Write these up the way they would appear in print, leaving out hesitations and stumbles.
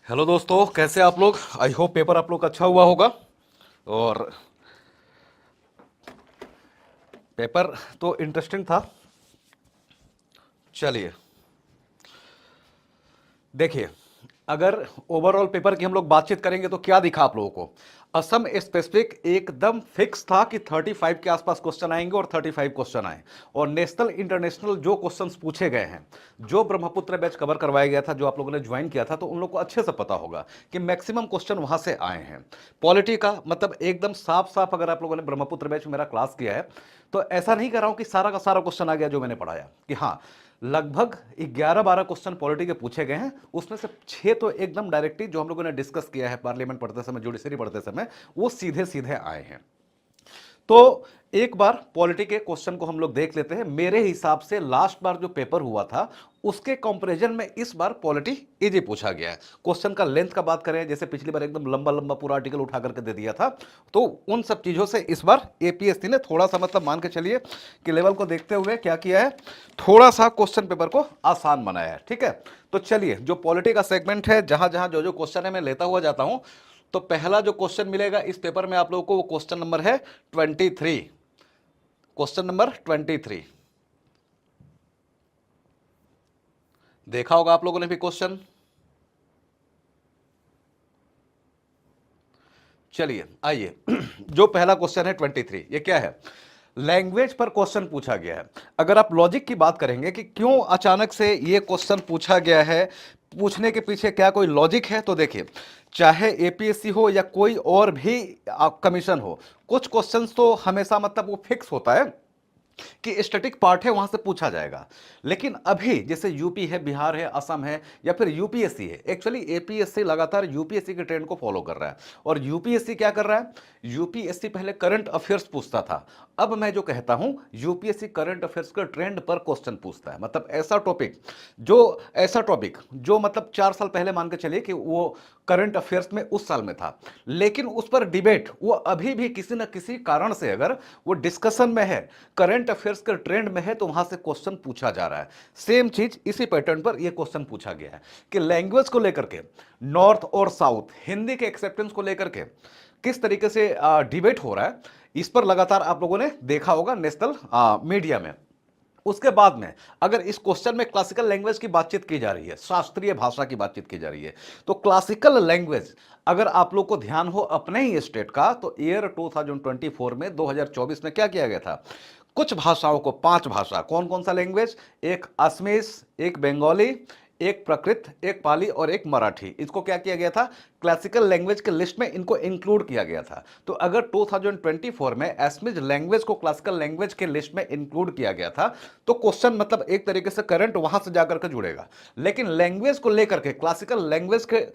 Hello दोस्तों, कैसे आप लोग। आई होप पेपर आप लोग का अच्छा हुआ होगा। और पेपर तो इंटरेस्टिंग था। चलिए देखिए, अगर ओवरऑल पेपर की हम लोग बातचीत करेंगे तो क्या दिखा आप लोगों को। असम स्पेसिफिक एकदम फिक्स था कि 35 के आसपास क्वेश्चन आएंगे और 35 क्वेश्चन आए। और नेशनल इंटरनेशनल जो क्वेश्चंस पूछे गए हैं, जो ब्रह्मपुत्र बैच कवर करवाया गया था, जो आप लोगों ने ज्वाइन किया था, तो उन लोग को अच्छे से पता होगा कि मैक्सिमम क्वेश्चन वहां से आए हैं। पॉलिटी का मतलब एकदम साफ साफ, अगर आप लोगों ने ब्रह्मपुत्र बैच में मेरा क्लास किया है तो ऐसा नहीं कर रहा हूं कि सारा का सारा क्वेश्चन आ गया जो मैंने पढ़ाया, कि हाँ लगभग 11-12 क्वेश्चन पॉलिटी के पूछे गए हैं। उसमें से 6 तो एकदम डायरेक्टली जो हम लोगों ने डिस्कस किया है पार्लियामेंट पढ़ते समय, जुडिशरी पढ़ते समय, वो सीधे सीधे आए हैं। तो एक बार पॉलिटी के क्वेश्चन को हम लोग देख लेते हैं। मेरे हिसाब से लास्ट बार जो पेपर हुआ था उसके कंपैरिजन में इस बार पॉलिटी इजी पूछा गया है। क्वेश्चन का लेंथ का बात करें, जैसे पिछली बार एकदम लंबा लंबा पूरा आर्टिकल उठा करके दे दिया था, तो उन सब चीजों से इस बार एपीएससी ने थोड़ा सा मतलब मान के चलिए कि लेवल को देखते हुए क्या किया है, थोड़ा सा क्वेश्चन पेपर को आसान बनाया है। ठीक है, तो चलिए जो पॉलिटी का सेगमेंट है, जहां जहां जो जो क्वेश्चन है मैं लेता हुआ जाता हूं। तो पहला जो क्वेश्चन मिलेगा इस पेपर में आप लोगों को, वो क्वेश्चन नंबर है 23। क्वेश्चन नंबर 23 देखा होगा आप लोगों ने भी क्वेश्चन। चलिए आइए जो पहला क्वेश्चन है 23, ये क्या है। लैंग्वेज पर क्वेश्चन पूछा गया है। अगर आप लॉजिक की बात करेंगे कि क्यों अचानक से ये क्वेश्चन पूछा गया है, पूछने के पीछे क्या कोई लॉजिक है, तो देखिए, चाहे एपीएससी हो या कोई और भी कमीशन हो, कुछ क्वेश्चंस तो हमेशा मतलब वो फिक्स होता है कि स्टैटिक पार्ट है, वहां से पूछा जाएगा। लेकिन अभी जैसे यूपी है, बिहार है, असम है, या फिर यूपीएससी है, एक्चुअली एपीएससी लगातार यूपीएससी के ट्रेंड को फॉलो कर रहा है। और यूपीएससी क्या कर रहा है, यूपीएससी पहले करंट अफेयर्स पूछता था, अब मैं जो कहता हूं यूपीएससी करंट अफेयर्स के ट्रेंड पर क्वेश्चन पूछता है। मतलब ऐसा टॉपिक जो मतलब 4 साल पहले मान के चलिए कि वो करंट अफेयर्स में उस साल में था, लेकिन उस पर डिबेट वो अभी भी किसी न किसी कारण से, अगर वो डिस्कशन में है, करंट अफेयर्स के ट्रेंड में है, तो वहां से क्वेश्चन पूछा जा रहा है। सेम चीज इसी पैटर्न पर यह क्वेश्चन पूछा गया है कि लैंग्वेज को लेकर के नॉर्थ और साउथ, हिंदी के एक्सेप्टेंस को लेकर के किस तरीके से डिबेट हो रहा है, इस पर लगातार आप लोगों ने देखा होगा नेशनल मीडिया में। उसके बाद में अगर इस क्वेश्चन में क्लासिकल लैंग्वेज की बातचीत की जा रही है, शास्त्रीय भाषा की बातचीत की जा रही है, तो क्लासिकल लैंग्वेज अगर आप लोग को ध्यान हो अपने ही स्टेट का, तो ईयर 2024 में 2024 में क्या किया गया था, कुछ भाषाओं को, 5 भाषा, कौन कौन सा लैंग्वेज, एक असमीज, एक बंगाली, एक प्रकृत, एक पाली और एक मराठी, इसको क्या किया गया था, क्लासिकल लैंग्वेज के लिस्ट में इनको इंक्लूड किया गया था। तो अगर 2024 में असमीज लैंग्वेज को क्लासिकल लैंग्वेज के लिस्ट में इंक्लूड किया गया था, तो क्वेश्चन मतलब एक तरीके से करंट वहां से जाकर के जुड़ेगा। लेकिन लैंग्वेज को लेकर के, क्लासिकल लैंग्वेज के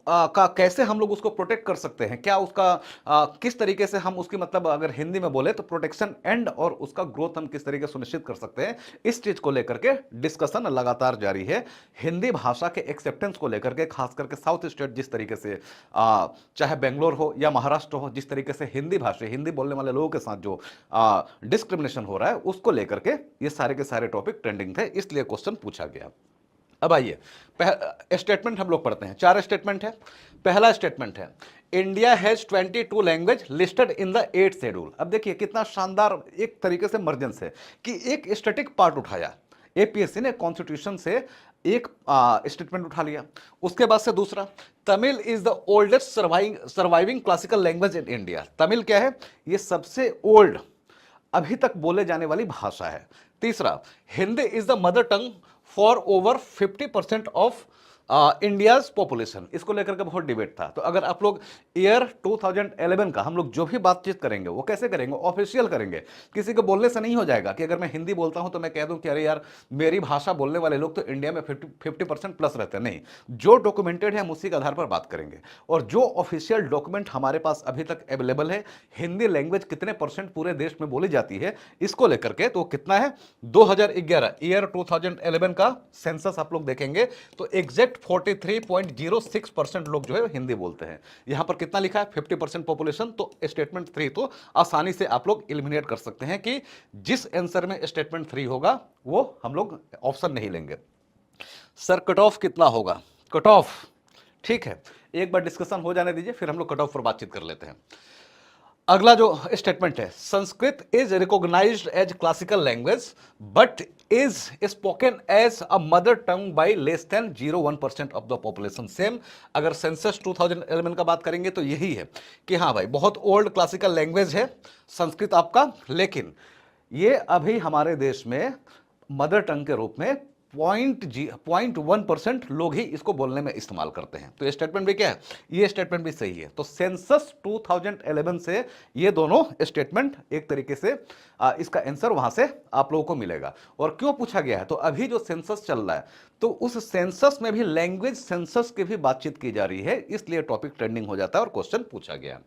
का कैसे हम लोग उसको प्रोटेक्ट कर सकते हैं, क्या उसका किस तरीके से हम उसकी मतलब अगर हिंदी में बोले तो प्रोटेक्शन एंड और उसका ग्रोथ हम किस तरीके से सुनिश्चित कर सकते हैं, इस चीज को लेकर के डिस्कशन लगातार जारी है। हिंदी भाषा के एक्सेप्टेंस को लेकर के, खास करके साउथ स्टेट जिस तरीके से चाहे बेंगलोर हो या महाराष्ट्र हो, जिस तरीके से हिंदी भाषा, हिंदी बोलने वाले लोगों के साथ जो डिस्क्रिमिनेशन हो रहा है, उसको लेकर के ये सारे के सारे टॉपिक ट्रेंडिंग थे, इसलिए क्वेश्चन पूछा गया। अब आइए स्टेटमेंट हम लोग पढ़ते हैं। 4 स्टेटमेंट है। पहला स्टेटमेंट है, India has 22 language listed in the 8th schedule. अब देखिए कितना शानदार एक तरीके से मर्जेंस है कि एक स्टैटिक पार्ट उठाया एपीएससी ने, कॉन्स्टिट्यूशन से एक स्टेटमेंट उठा लिया। उसके बाद से दूसरा, Tamil is the oldest surviving classical language in India. Tamil क्या है, ये सबसे ओल्ड अभी तक बोले जाने वाली भाषा है। तीसरा, Hindi is the mother tongue for over 50% of India's population. इसको लेकर के बहुत डिबेट था। तो अगर आप लोग ईयर 2011 का हम लोग जो भी बातचीत करेंगे वो कैसे करेंगे, ऑफिशियल करेंगे। किसी को बोलने से नहीं हो जाएगा कि अगर मैं हिंदी बोलता हूं तो मैं कह दूं कि अरे यार मेरी भाषा बोलने वाले लोग तो इंडिया में 50% प्लस रहते हैं। नहीं, जो डॉक्यूमेंटेड है हम उसी के आधार पर बात करेंगे। और जो ऑफिशियल डॉक्यूमेंट हमारे पास अभी तक अवेलेबल है, हिंदी लैंग्वेज कितने परसेंट पूरे देश में बोली जाती है इसको लेकर के, तो कितना है, 2011 ईयर 2011 का सेंसस आप लोग देखेंगे तो एग्जैक्ट 43.06% लोग जो है हिंदी बोलते हैं। यहां पर कितना लिखा है, 50% पॉपुलेशन। तो स्टेटमेंट 3 तो आसानी से आप लोग एलिमिनेट कर सकते हैं कि जिस आंसर में स्टेटमेंट 3 होगा वो हम लोग ऑप्शन नहीं लेंगे। सर कट ऑफ कितना होगा, कट ऑफ ठीक है, एक बार डिस्कशन हो जाने दीजिए, फिर हम लोग कट ऑफ पर बातचीत कर लेते हैं। अगला जो स्टेटमेंट है, Sanskrit is recognised as classical language but is spoken as a mother tongue by less than 0.1% of the population. Same अगर सेंसस 2011 का बात करेंगे तो यही है कि हाँ भाई, बहुत ओल्ड क्लासिकल लैंग्वेज है संस्कृत आपका, लेकिन ये अभी हमारे देश में मदर टंग के रूप में 0.1% लोग ही इसको बोलने में इस्तेमाल करते हैं। तो ये स्टेटमेंट भी क्या है, ये स्टेटमेंट भी सही है। तो सेंसस 2011 से ये दोनों स्टेटमेंट एक तरीके से इसका आंसर वहां से आप लोगों को मिलेगा। और क्यों पूछा गया है, तो अभी जो सेंसस चल रहा है तो उस सेंसस में भी लैंग्वेज सेंसस की भी बातचीत की जा रही है, इसलिए टॉपिक ट्रेंडिंग हो जाता है और क्वेश्चन पूछा गया।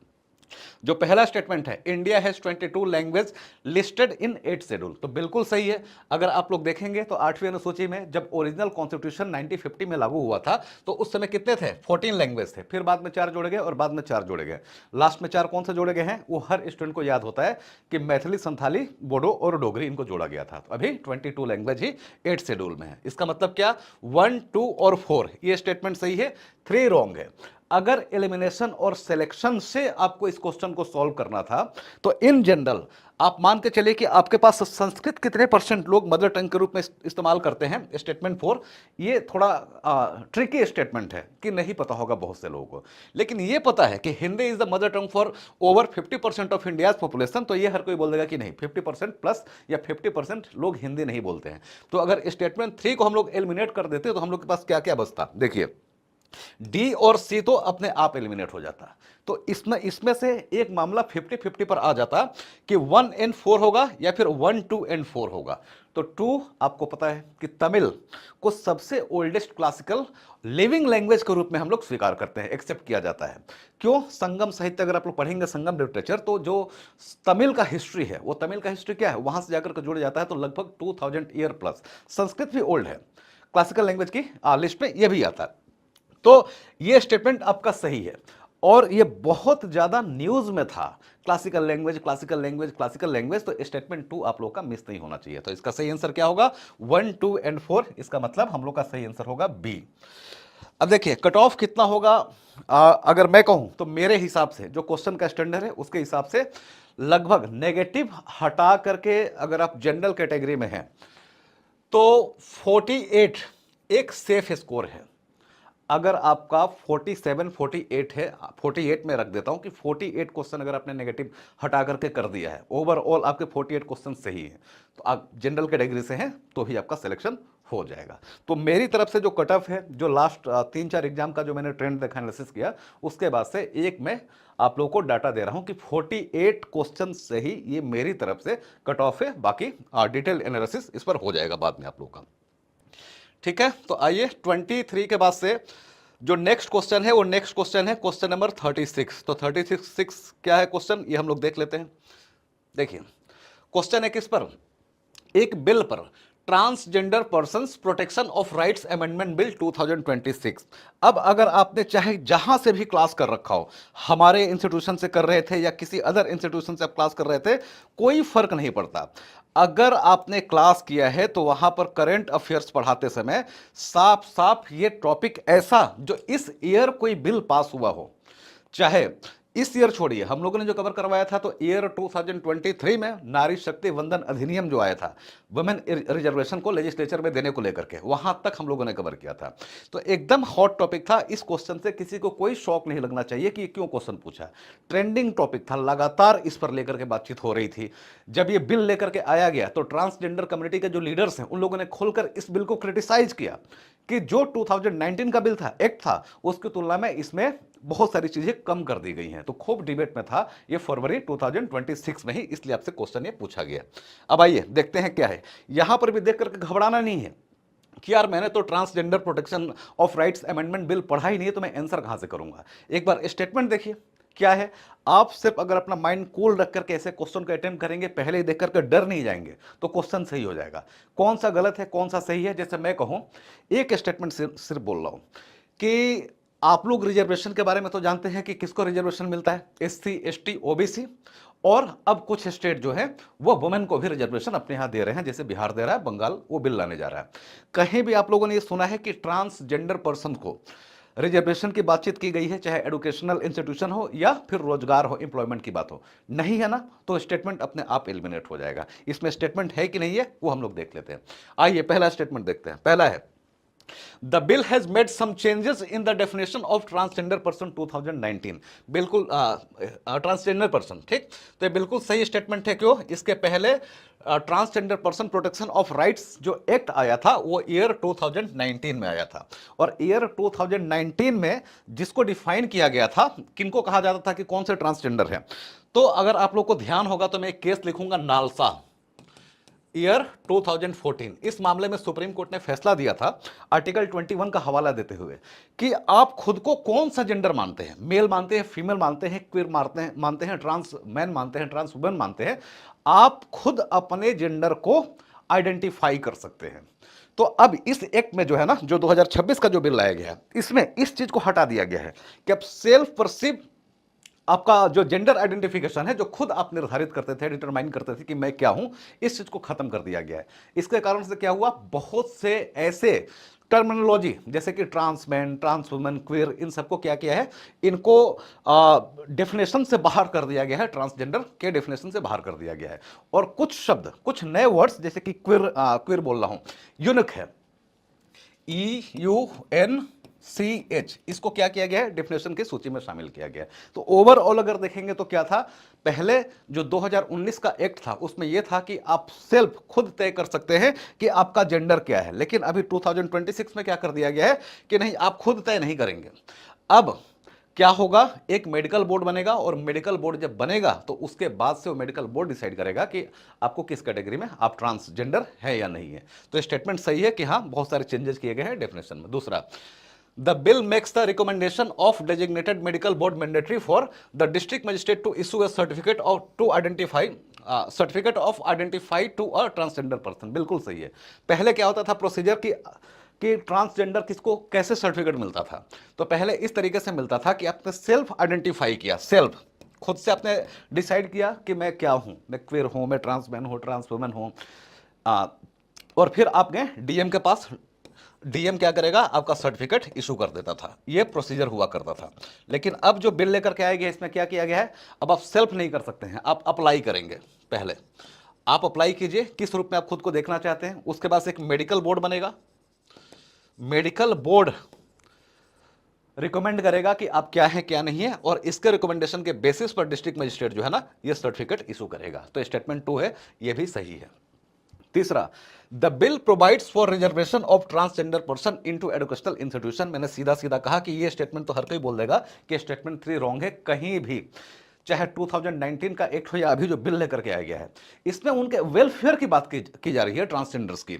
जो पहला स्टेटमेंट है, India has 22 language listed in 8 schedule, तो बिल्कुल सही है। अगर आप लोग देखेंगे तो 8वीं अनुसूची में जब ओरिजिनल कॉन्स्टिट्यूशन 1950 में लागू हुआ था तो उस समय कितने थे, 14 लैंग्वेज थे, फिर बाद में 4 जोड़े गए और बाद में 4 जोड़े गए। लास्ट में 4 कौन से जोड़े गए हैं, वो हर स्टूडेंट को याद होता है कि मैथिली, संथाली, बोडो और डोगरी, इनको जोड़ा गया था। तो अभी 22 लैंग्वेज ही 8 शेड्यूल में है। इसका मतलब क्या, 1, 2 और 4 ये स्टेटमेंट सही है, 3 रॉन्ग है। अगर एलिमिनेशन और सिलेक्शन से आपको इस क्वेश्चन को सॉल्व करना था तो इन जनरल आप मान के चलिए कि आपके पास संस्कृत कितने % लोग मदर टंग के रूप में इस्तेमाल करते हैं, स्टेटमेंट 4। ये थोड़ा ट्रिकी स्टेटमेंट है कि नहीं पता होगा बहुत से लोगों को, लेकिन ये पता है कि Hindi is the mother tongue for over 50% of India's population. तो ये हर कोई बोल देगा कि नहीं, 50% प्लस या 50% लोग हिंदी नहीं बोलते हैं। तो अगर स्टेटमेंट 3 को हम लोग एलिमिनेट कर देते तो हम लोग के पास क्या क्या बचता, देखिए डी और सी तो अपने आप एलिमिनेट हो जाता। तो इसमें से एक मामला 50-50 पर आ जाता कि 1 and 4 होगा या फिर 1, 2 and 4 होगा। तो 2 आपको पता है कि तमिल को सबसे ओल्डेस्ट क्लासिकल लिविंग लैंग्वेज के रूप में हम लोग स्वीकार करते हैं, एक्सेप्ट किया जाता है। क्यों, संगम साहित्य अगर आप लोग पढ़ेंगे, संगम लिटरेचर, तो जो तमिल का हिस्ट्री है, वो तमिल का हिस्ट्री क्या है, वहां से जाकर के जुड़ जाता है। तो लगभग 2000 ईयर प्लस। संस्कृत भी ओल्ड है, क्लासिकल लैंग्वेज की लिस्ट में यह भी आता है। तो ये स्टेटमेंट आपका सही है और ये बहुत ज्यादा न्यूज में था, classical language, classical language, classical language. तो स्टेटमेंट 2 आप लोग का मिस नहीं होना चाहिए। तो इसका सही आंसर क्या होगा, 1, 2 and 4। इसका मतलब हम लोग का सही आंसर होगा बी। अब देखिए कट ऑफ कितना होगा, अगर मैं कहूं तो मेरे हिसाब से जो क्वेश्चन का स्टैंडर्ड है उसके हिसाब से लगभग नेगेटिव हटा करके अगर आप जनरल कैटेगरी में हैं तो 48 एक सेफ स्कोर है। अगर आपका 47, 48 है, 48 में रख देता हूं कि 48 क्वेश्चन अगर आपने नेगेटिव हटा करके कर दिया है, ओवरऑल आपके 48 क्वेश्चन सही है, तो आप जनरल कैटेगरी से हैं तो ही आपका सिलेक्शन हो जाएगा। तो मेरी तरफ से जो कट ऑफ है, जो लास्ट 3-4 एग्जाम का जो मैंने ट्रेंड देखा, एनालिसिस किया, उसके बाद से एक मैं आप लोगों को डाटा दे रहा हूं कि 48 क्वेश्चन से ही ये मेरी तरफ से कट ऑफ है। बाकी डिटेल एनालिसिस इस पर हो जाएगा बाद में आप लोगों का, ठीक है। तो आइए 23 के बाद से जो नेक्स्ट क्वेश्चन है वो नेक्स्ट क्वेश्चन है क्वेश्चन नंबर 36। तो 36 क्या है क्वेश्चन, ये हम लोग देख लेते हैं। देखिए क्वेश्चन है किस पर, एक बिल पर, transgender persons protection of rights amendment bill 2026। अब अगर आपने चाहे जहां से भी क्लास कर रखा हो, हमारे इंस्टीट्यूशन से कर रहे थे या किसी अदर इंस्टीट्यूशन से आप क्लास कर रहे थे, कोई फर्क नहीं पड़ता। अगर आपने क्लास किया है तो वहां पर करंट अफेयर्स पढ़ाते समय साफ साफ ये टॉपिक ऐसा जो इस ईयर कोई बिल पास हुआ हो, चाहे इस ईयर छोड़िए, हम लोगों ने जो कवर करवाया था तो ईयर 2023 में नारी शक्ति वंदन अधिनियम जो आया था, वुमेन रिजर्वेशन को लेजिस्लेचर में देने को लेकर के, वहां तक हम लोगों ने कवर किया था। तो एकदम हॉट टॉपिक था। इस क्वेश्चन से किसी को कोई शौक नहीं लगना चाहिए कि ये क्यों क्वेश्चन पूछा, ट्रेंडिंग टॉपिक था, लगातार इस पर लेकर के बातचीत हो रही थी। जब ये बिल लेकर के आया गया तो ट्रांसजेंडर कम्युनिटी के जो लीडर्स हैं उन लोगों ने खुलकर इस बिल को क्रिटिसाइज किया कि जो 2019 का बिल था, एक्ट था, उसकी तुलना में इसमें बहुत सारी चीजें कम कर दी गई हैं। तो खूब डिबेट में था ये फरवरी 2026 में ही, इसलिए आपसे क्वेश्चन ये पूछा गया। अब आइए देखते हैं क्या है। यहां पर भी देख करके घबराना नहीं है कि यार मैंने तो transgender protection of rights amendment bill पढ़ा ही नहीं है तो मैं आंसर कहां से करूंगा। एक बार स्टेटमेंट देखिए क्या है। आप सिर्फ अगर अपना माइंड कूल रख करके ऐसे क्वेश्चन को अटेम्प्ट करेंगे, पहले ही देख करके डर नहीं जाएंगे, तो क्वेश्चन सही हो जाएगा। कौन सा गलत है कौन सा सही है, जैसे मैं कहूं, एक स्टेटमेंट सिर्फ बोल रहा हूं कि आप लोग रिजर्वेशन के बारे में तो जानते हैं कि किसको रिजर्वेशन मिलता है, एससी, एसटी, ओबीसी, और अब कुछ स्टेट जो है वो वुमेन को भी रिजर्वेशन अपने यहां दे रहे हैं, जैसे बिहार दे रहा है, बंगाल वो बिल लाने जा रहा है। कहीं भी आप लोगों ने ये सुना है कि ट्रांसजेंडर पर्सन को रिजर्वेशन की बातचीत की गई है, चाहे एजुकेशनल इंस्टीट्यूशन हो या फिर रोजगार हो, एम्प्लॉयमेंट की बात हो, नहीं है ना, तो स्टेटमेंट अपने आप एलिमिनेट हो जाएगा। इसमें स्टेटमेंट है कि नहीं है वो हम लोग देख लेते हैं। आइए पहला स्टेटमेंट देखते हैं। पहला है the bill has made some changes in the definition of transgender person 2019। बिल्कुल ट्रांसजेंडर पर्सन, ठीक, तो ये बिल्कुल सही स्टेटमेंट है। क्यों? इसके पहले transgender person protection of rights जो एक्ट आया था वो ईयर 2019 में आया था, और ईयर 2019 में जिसको डिफाइन किया गया था, किनको कहा जाता था कि कौन से ट्रांसजेंडर है, तो अगर आप लोग को ध्यान होगा तो मैं एक केस लिखूंगा, नालसा, ईयर 2014। इस मामले में सुप्रीम कोर्ट ने फैसला दिया था आर्टिकल 21 का हवाला देते हुए कि आप खुद को कौन सा जेंडर मानते हैं, मेल मानते हैं, फीमेल मानते हैं, क्वीर मानते हैं, ट्रांस मैन मानते हैं, ट्रांस वुमेन मानते हैं, आप खुद अपने जेंडर को आइडेंटिफाई कर सकते हैं। तो अब इस एक्ट में जो है ना, जो 2026 का जो बिल लाया गया है, इसमें इस चीज को हटा दिया गया है कि अब सेल्फ परसीव आपका जो जेंडर आइडेंटिफिकेशन है, जो खुद आप निर्धारित करते थे, डिटरमाइन करते थे कि मैं क्या हूं, इस चीज को खत्म कर दिया गया है। इसके कारण से क्या हुआ, बहुत से ऐसे टर्मिनोलॉजी जैसे कि ट्रांसमैन, ट्रांस वुमेन, क्वीर, इन सबको क्या किया है, इनको डेफिनेशन से बाहर कर दिया गया है, ट्रांसजेंडर के डेफिनेशन से बाहर कर दिया गया है। और कुछ शब्द, कुछ नए वर्ड्स जैसे कि क्वीर, क्वीर बोल रहा हूं, यूनिक है, EUNCH, इसको क्या किया गया है, डेफिनेशन की सूची में शामिल किया गया है। तो ओवरऑल अगर देखेंगे तो क्या था, पहले जो 2019 का एक्ट था उसमें यह था कि आप सेल्फ खुद तय कर सकते हैं कि आपका जेंडर क्या है, लेकिन अभी 2026 में क्या कर दिया गया है कि नहीं, आप खुद तय नहीं करेंगे। अब क्या होगा, एक मेडिकल बोर्ड बनेगा, और मेडिकल बोर्ड जब बनेगा तो उसके बाद से वो मेडिकल बोर्ड डिसाइड करेगा कि आपको किस कैटेगरी में आप ट्रांसजेंडर है या नहीं है। तो स्टेटमेंट सही है कि हाँ, बहुत सारे चेंजेस किए गए हैं डेफिनेशन में। दूसरा, the bill makes the recommendation of designated medical board mandatory for the district magistrate to issue a certificate of to identify certificate of identify to a transgender person. बिल्कुल सही है। पहले क्या होता था प्रोसीजर की कि ट्रांसजेंडर किसको कैसे सर्टिफिकेट मिलता था, तो पहले इस तरीके से मिलता था कि आपने सेल्फ आइडेंटिफाई किया, सेल्फ खुद से आपने डिसाइड किया कि मैं क्या हूं, मैं क्वेयर हूं, मैं ट्रांसमैन हूं, ट्रांस वुमेन हूं, और फिर आप गए डीएम के पास, डीएम क्या करेगा, आपका सर्टिफिकेट इशू कर देता था। यह प्रोसीजर हुआ करता था। लेकिन अब जो बिल लेकर के आया गया, इसमें क्या किया गया है, अब आप सेल्फ नहीं कर सकते हैं, आप अप्लाई करेंगे। पहले आप अप्लाई कीजिए किस रूप में आप खुद को देखना चाहते हैं, उसके बाद एक मेडिकल बोर्ड बनेगा, मेडिकल बोर्ड रिकमेंड करेगा कि आप क्या है क्या नहीं है, और इसके रिकमेंडेशन के बेसिस पर डिस्ट्रिक्ट मजिस्ट्रेट जो है ना, ये सर्टिफिकेट इशू करेगा। तो स्टेटमेंट 2 है, ये भी सही है। तीसरा, the bill provides for reservation of transgender person into educational institution. मैंने सीधा सीधा कहा कि ये स्टेटमेंट तो हर कोई बोल देगा कि स्टेटमेंट 3 रॉन्ग है। कहीं भी, चाहे 2019 का एक्ट हो या अभी जो बिल लेकर के आया गया है, इसमें उनके वेलफेयर की बात की जा रही है, ट्रांसजेंडर्स की,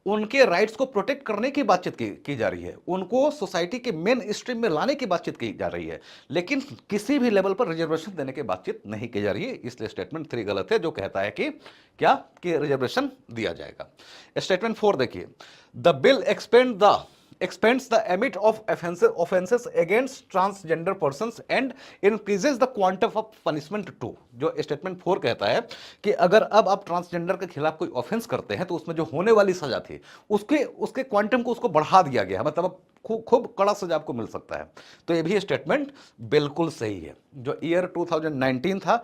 उनके राइट्स को प्रोटेक्ट करने की बातचीत की जा रही है, उनको सोसाइटी के मेन स्ट्रीम में लाने की बातचीत की जा रही है, लेकिन किसी भी लेवल पर रिजर्वेशन देने की बातचीत नहीं की जा रही है। इसलिए स्टेटमेंट 3 गलत है, जो कहता है कि क्या, कि रिजर्वेशन दिया जाएगा। स्टेटमेंट 4 देखिए, the bill expands the ambit of offenses against transgender persons and increases the quantum of punishment too। जो स्टेटमेंट 4 कहता है कि अगर अब आप ट्रांसजेंडर के खिलाफ कोई ऑफेंस करते हैं तो उसमें जो होने वाली सजा थी उसके क्वांटम को उसको बढ़ा दिया गया है, मतलब अब खूब कड़ा सजा आपको मिल सकता है। तो ये भी स्टेटमेंट बिल्कुल सही है। जो ईयर 2019 था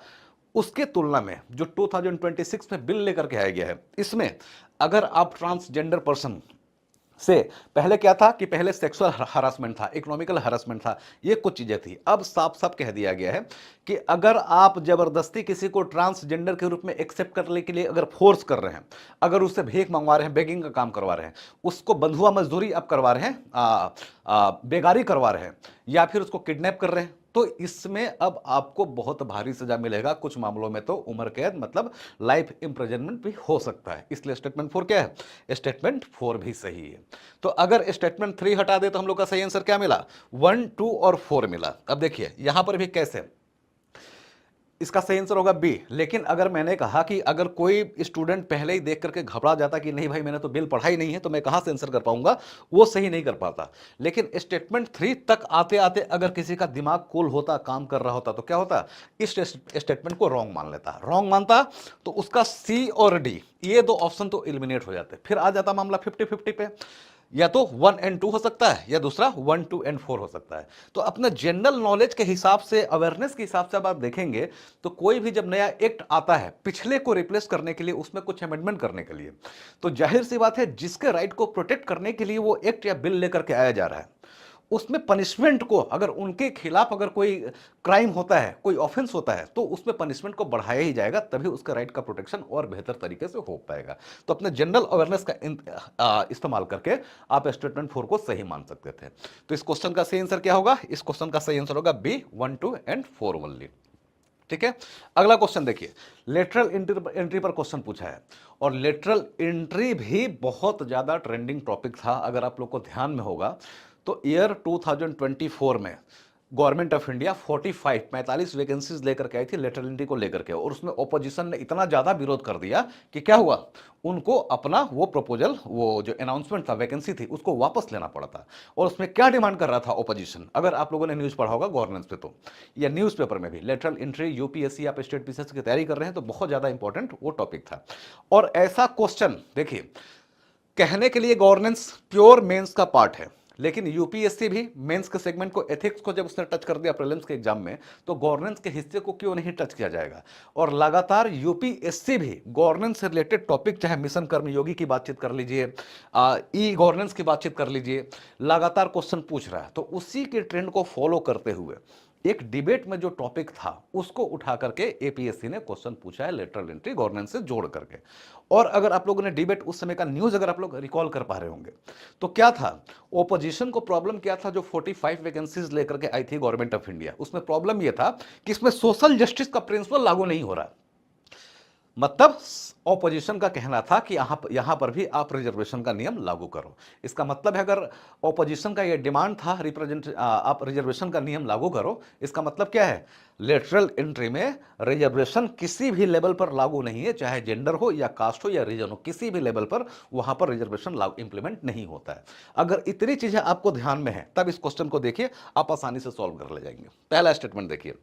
उसके तुलना में जो 2026 में बिल लेकर के आया गया है, इसमें अगर आप ट्रांसजेंडर पर्सन से, पहले क्या था कि पहले सेक्सुअल हरासमेंट था, इकोनॉमिकल हरासमेंट था, ये कुछ चीजें थी। अब साफ साफ कह दिया गया है कि अगर आप जबरदस्ती किसी को ट्रांसजेंडर के रूप में एक्सेप्ट करने के लिए अगर फोर्स कर रहे हैं, अगर उससे भीख मंगवा रहे हैं, बेगिंग का काम करवा रहे हैं, उसको बंधुआ मजदूरी आप करवा रहे हैं, बेगारी करवा रहे हैं, या फिर उसको किडनैप कर रहे हैं, तो इसमें अब आपको बहुत भारी सजा मिलेगा। कुछ मामलों में तो उम्र कैद, मतलब लाइफ इम्प्रिजनमेंट भी हो सकता है। इसलिए स्टेटमेंट 4 क्या है, स्टेटमेंट 4 भी सही है। तो अगर स्टेटमेंट 3 हटा दे तो हम लोग का सही आंसर क्या मिला, 1, 2 और 4 मिला। अब देखिए यहां पर भी कैसे, इसका सही आंसर होगा बी। लेकिन अगर मैंने कहा कि अगर कोई स्टूडेंट पहले ही देख करके घबरा जाता कि नहीं भाई मैंने तो बिल पढ़ा ही नहीं है, तो मैं कहां से आंसर कर पाऊंगा, वो सही नहीं कर पाता। लेकिन स्टेटमेंट 3 तक आते आते अगर किसी का दिमाग कूल होता, काम कर रहा होता, तो क्या होता, इस स्टेटमेंट को रॉन्ग मान लेता। रॉन्ग मानता तो उसका सी और डी, ये दो ऑप्शन तो एलिमिनेट हो जाते, फिर आ जाता मामला 50-50 पे। या तो 1 and 2 हो सकता है या दूसरा 1 2 and 4 हो सकता है। तो अपने जनरल नॉलेज के हिसाब से, अवेयरनेस के हिसाब से अब आप देखेंगे तो कोई भी जब नया एक्ट आता है पिछले को रिप्लेस करने के लिए, उसमें कुछ अमेंडमेंट करने के लिए, तो जाहिर सी बात है जिसके राइट को प्रोटेक्ट करने के लिए वो एक्ट या बिल लेकर के आया जा रहा है, उसमें पनिशमेंट को, अगर उनके खिलाफ अगर कोई क्राइम होता है, कोई ऑफेंस होता है, तो उसमें पनिशमेंट को बढ़ाया ही जाएगा, तभी उसका राइट का प्रोटेक्शन और बेहतर तरीके से हो पाएगा। तो अपने जनरल अवेयरनेस का इस्तेमाल करके आप स्टेटमेंट 4 को सही मान सकते थे। तो इस क्वेश्चन का सही आंसर क्या होगा? इस क्वेश्चन का सही आंसर होगा बी, 1 2 and 4 ओनली। ठीक है, अगला क्वेश्चन देखिए, लेटरल एंट्री पर क्वेश्चन पूछा है, और लेटरल एंट्री भी बहुत ज्यादा ट्रेंडिंग टॉपिक था। अगर आप लोग को ध्यान में होगा तो ईयर 2024 में गवर्नमेंट ऑफ इंडिया 45 वैकेंसीज लेकर के आई थी लेटरल एंट्री को लेकर के, और उसमें ओपोजिशन ने इतना ज्यादा विरोध कर दिया कि क्या हुआ, उनको अपना वो प्रपोजल, वो जो अनाउंसमेंट था, वैकेंसी थी, उसको वापस लेना पड़ा था। और उसमें क्या डिमांड कर रहा था ओपोजिशन, अगर आप लोगों ने न्यूज पढ़ा होगा गवर्नेंस पे तो, या न्यूज़पेपर में भी, लेटरल एंट्री यूपीएससी आप स्टेट पीसीएस की तैयारी कर रहे हैं तो बहुत ज्यादा इंपॉर्टेंट वो टॉपिक था। और ऐसा क्वेश्चन देखिए, कहने के लिए गवर्नेंस प्योर मेंस का पार्ट है, लेकिन यूपीएससी भी मेंस के सेगमेंट को, एथिक्स को जब उसने टच कर दिया प्रीलिम्स के एग्जाम में, तो गवर्नेंस के हिस्से को क्यों नहीं टच किया जाएगा। और लगातार यूपीएससी भी गवर्नेंस से रिलेटेड टॉपिक, चाहे मिशन कर्मयोगी की बातचीत कर लीजिए, ई गवर्नेंस की बातचीत कर लीजिए, लगातार क्वेश्चन पूछ रहा है। तो उसी के ट्रेंड को फॉलो करते हुए एक डिबेट में जो टॉपिक था उसको उठा करके एपीएससी ने क्वेश्चन पूछा है लेटरल एंट्री गवर्नेंस से जोड़ करके। और अगर आप लोगों ने डिबेट उस समय का न्यूज अगर आप लोग रिकॉल कर पा रहे होंगे तो क्या था, ओपोजिशन को प्रॉब्लम क्या था, जो 45 वैकेंसीज लेकर के आई थी गवर्नमेंट ऑफ इंडिया, उसमें प्रॉब्लम यह था कि इसमें सोशल जस्टिस का प्रिंसिपल लागू नहीं हो रहा। मतलब ऑपोजिशन का कहना था कि यहां पर भी आप रिजर्वेशन का नियम लागू करो। इसका मतलब है, अगर ऑपोजिशन का यह डिमांड था आप रिजर्वेशन का नियम लागू करो, इसका मतलब क्या है, लेटरल एंट्री में रिजर्वेशन किसी भी लेवल पर लागू नहीं है, चाहे जेंडर हो या कास्ट हो या रीजन हो, किसी भी लेवल पर वहां पर रिजर्वेशन लागू इंप्लीमेंट नहीं होता है। अगर इतनी चीजें आपको ध्यान में है तब इस क्वेश्चन को देखिए, आप आसानी से सॉल्व कर ले जाएंगे। पहला स्टेटमेंट देखिए,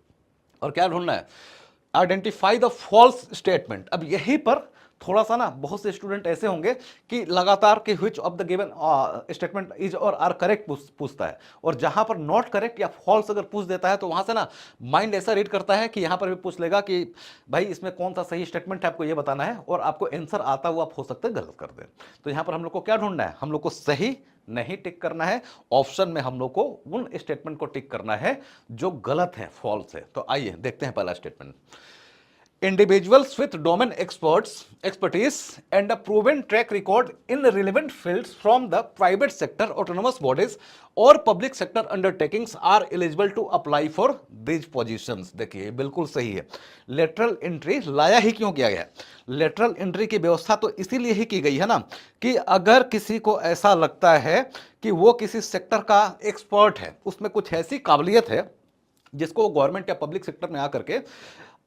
और क्या ढूंढना है, आइडेंटिफाई द फॉल्स स्टेटमेंट। अब यहीं पर थोड़ा सा ना, बहुत से स्टूडेंट ऐसे होंगे कि लगातार कि which of the given statement is और आर करेक्ट पूछता है, और जहां पर नॉट करेक्ट या फॉल्स अगर पूछ देता है तो वहां से ना माइंड ऐसा रीड करता है कि यहां पर भी पूछ लेगा कि भाई इसमें कौन सा सही स्टेटमेंट है, आपको ये बताना है, और आपको आंसर आता हुआ आप हो सकता है गलत कर दे। तो यहां पर हम लोग को क्या ढूंढना है, हम लोग को सही नहीं टिक करना है, ऑप्शन में हम लोग को उन स्टेटमेंट को टिक करना है जो गलत है, फॉल्स है। तो आइए देखते हैं पहला statement. Individuals with domain expertise and a proven track record in relevant fields from the private sector, autonomous bodies or public sector undertakings are eligible to apply for these positions। देखिए बिल्कुल सही है। लेटरल एंट्री लाया ही क्यों किया गया, lateral entry की व्यवस्था तो इसीलिए ही की गई है ना, कि अगर किसी को ऐसा लगता है कि वो किसी सेक्टर का एक्सपर्ट है, उसमें कुछ ऐसी काबिलियत है जिसको गवर्नमेंट या पब्लिक सेक्टर में आकर के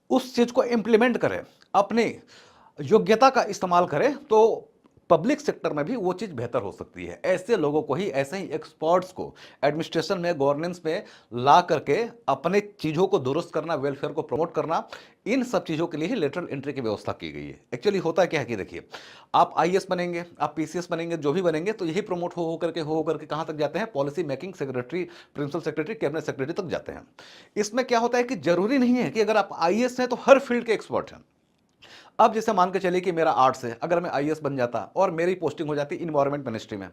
उस चीज को इंप्लीमेंट करें, अपनी योग्यता का इस्तेमाल करें, तो पब्लिक सेक्टर में भी वो चीज बेहतर हो सकती है। ऐसे लोगों को ही, ऐसे ही एक्सपर्ट्स को एडमिनिस्ट्रेशन में, गवर्नेंस में ला करके अपने चीजों को दुरुस्त करना, वेलफेयर को प्रमोट करना, इन सब चीजों के लिए ही लेटरल एंट्री की व्यवस्था की गई है। एक्चुअली होता क्या है कि देखिए, आप आईएएस बनेंगे, आप पीसीएस बनेंगे, जो भी बनेंगे, तो यही प्रमोट हो करके कहां तक जाते हैं, policy making secretary, principal secretary, cabinet secretary तक जाते हैं। इसमें क्या होता है कि जरूरी नहीं है कि अगर आप आईएएस हैं तो हर फील्ड के एक्सपर्ट हैं। अब जैसे मान के चलिए कि मेरा आर्ट्स है, अगर मैं आईएएस बन जाता और मेरी पोस्टिंग हो जाती इन्वायरमेंट मिनिस्ट्री में,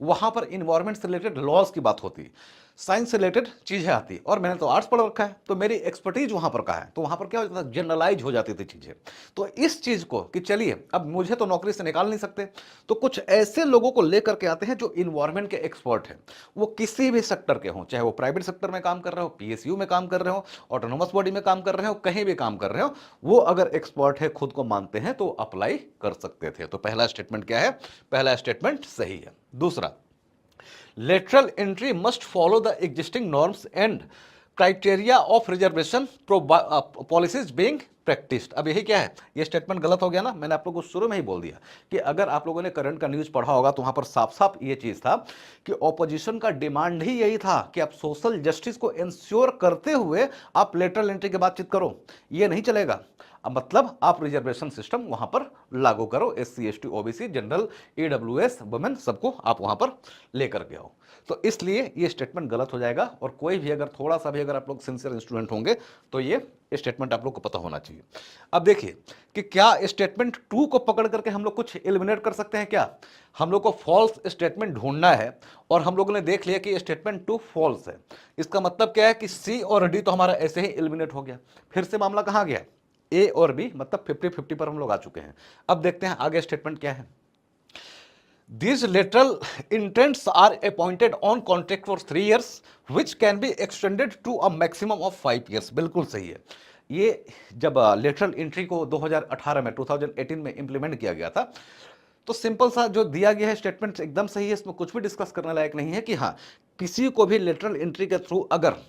वहां पर इन्वायरमेंट से रिलेटेड लॉज की बात होती, साइंस से रिलेटेड चीजें आती, और मैंने तो आर्ट्स पढ़ रखा है तो मेरी एक्सपर्टीज वहां पर का है, तो वहां पर क्या हो जाता है, जनरलाइज हो जाती थी चीजें। तो इस चीज को कि चलिए अब मुझे तो नौकरी से निकाल नहीं सकते, तो कुछ ऐसे लोगों को लेकर के आते हैं जो इन्वायरमेंट के एक्सपर्ट हैं, वो किसी भी सेक्टर के हों, चाहे वो प्राइवेट सेक्टर में काम कर रहे हो, पीएसयू में काम कर रहे हो, ऑटोनोमस बॉडी में काम कर रहे हो, कहीं भी काम कर रहे हो, वो अगर एक्सपर्ट है, खुद को मानते हैं, तो अप्लाई कर सकते थे। तो पहला स्टेटमेंट क्या है, पहला स्टेटमेंट सही है। दूसरा, lateral entry must follow the existing norms and criteria of reservation policies being practised. अब यही क्या है, ये स्टेटमेंट गलत हो गया ना। मैंने आप लोगों को शुरू में ही बोल दिया कि अगर आप लोगों ने करंट का न्यूज पढ़ा होगा तो वहां पर साफ साफ ये चीज था कि ऑपोजिशन का डिमांड ही यही था कि आप सोशल जस्टिस को इंश्योर करते हुए आप लेटरल एंट्री की बातचीत करो। ये नहीं चलेगा। अब मतलब आप रिजर्वेशन सिस्टम वहां पर लागू करो, SC ST OBC general EWS women सबको आप वहां पर लेकर के आओ। तो इसलिए ये स्टेटमेंट गलत हो जाएगा। और कोई भी अगर थोड़ा सा भी अगर आप लोग सिंसियर स्टूडेंट होंगे तो ये स्टेटमेंट आप लोग को पता होना चाहिए। अब देखिए कि क्या स्टेटमेंट 2 को पकड़ करके हम लोग कुछ एलिमिनेट कर सकते हैं क्या? हम लोग को फॉल्स स्टेटमेंट ढूंढना है और हम लोगों ने देख लिया कि स्टेटमेंट 2 फॉल्स है। इसका मतलब क्या है कि C और D तो हमारा ऐसे ही एलिमिनेट हो गया। फिर से मामला कहां गया, A और B, मतलब 50-50 पर हम लोग आ चुके हैं। अब देखते हैं आगे स्टेटमेंट क्या है। These lateral intents are appointed on contract for 3 years, which can be extended to a maximum of 5 years। बिल्कुल सही है। ये जब लेटरल एंट्री को 2018 में इंप्लीमेंट किया गया था तो सिंपल सा जो दिया गया है स्टेटमेंट एकदम सही है, इसमें कुछ भी डिस्कस करने लायक नहीं है कि हाँ किसी को भी लेटरल एंट्री के थ्रू अगर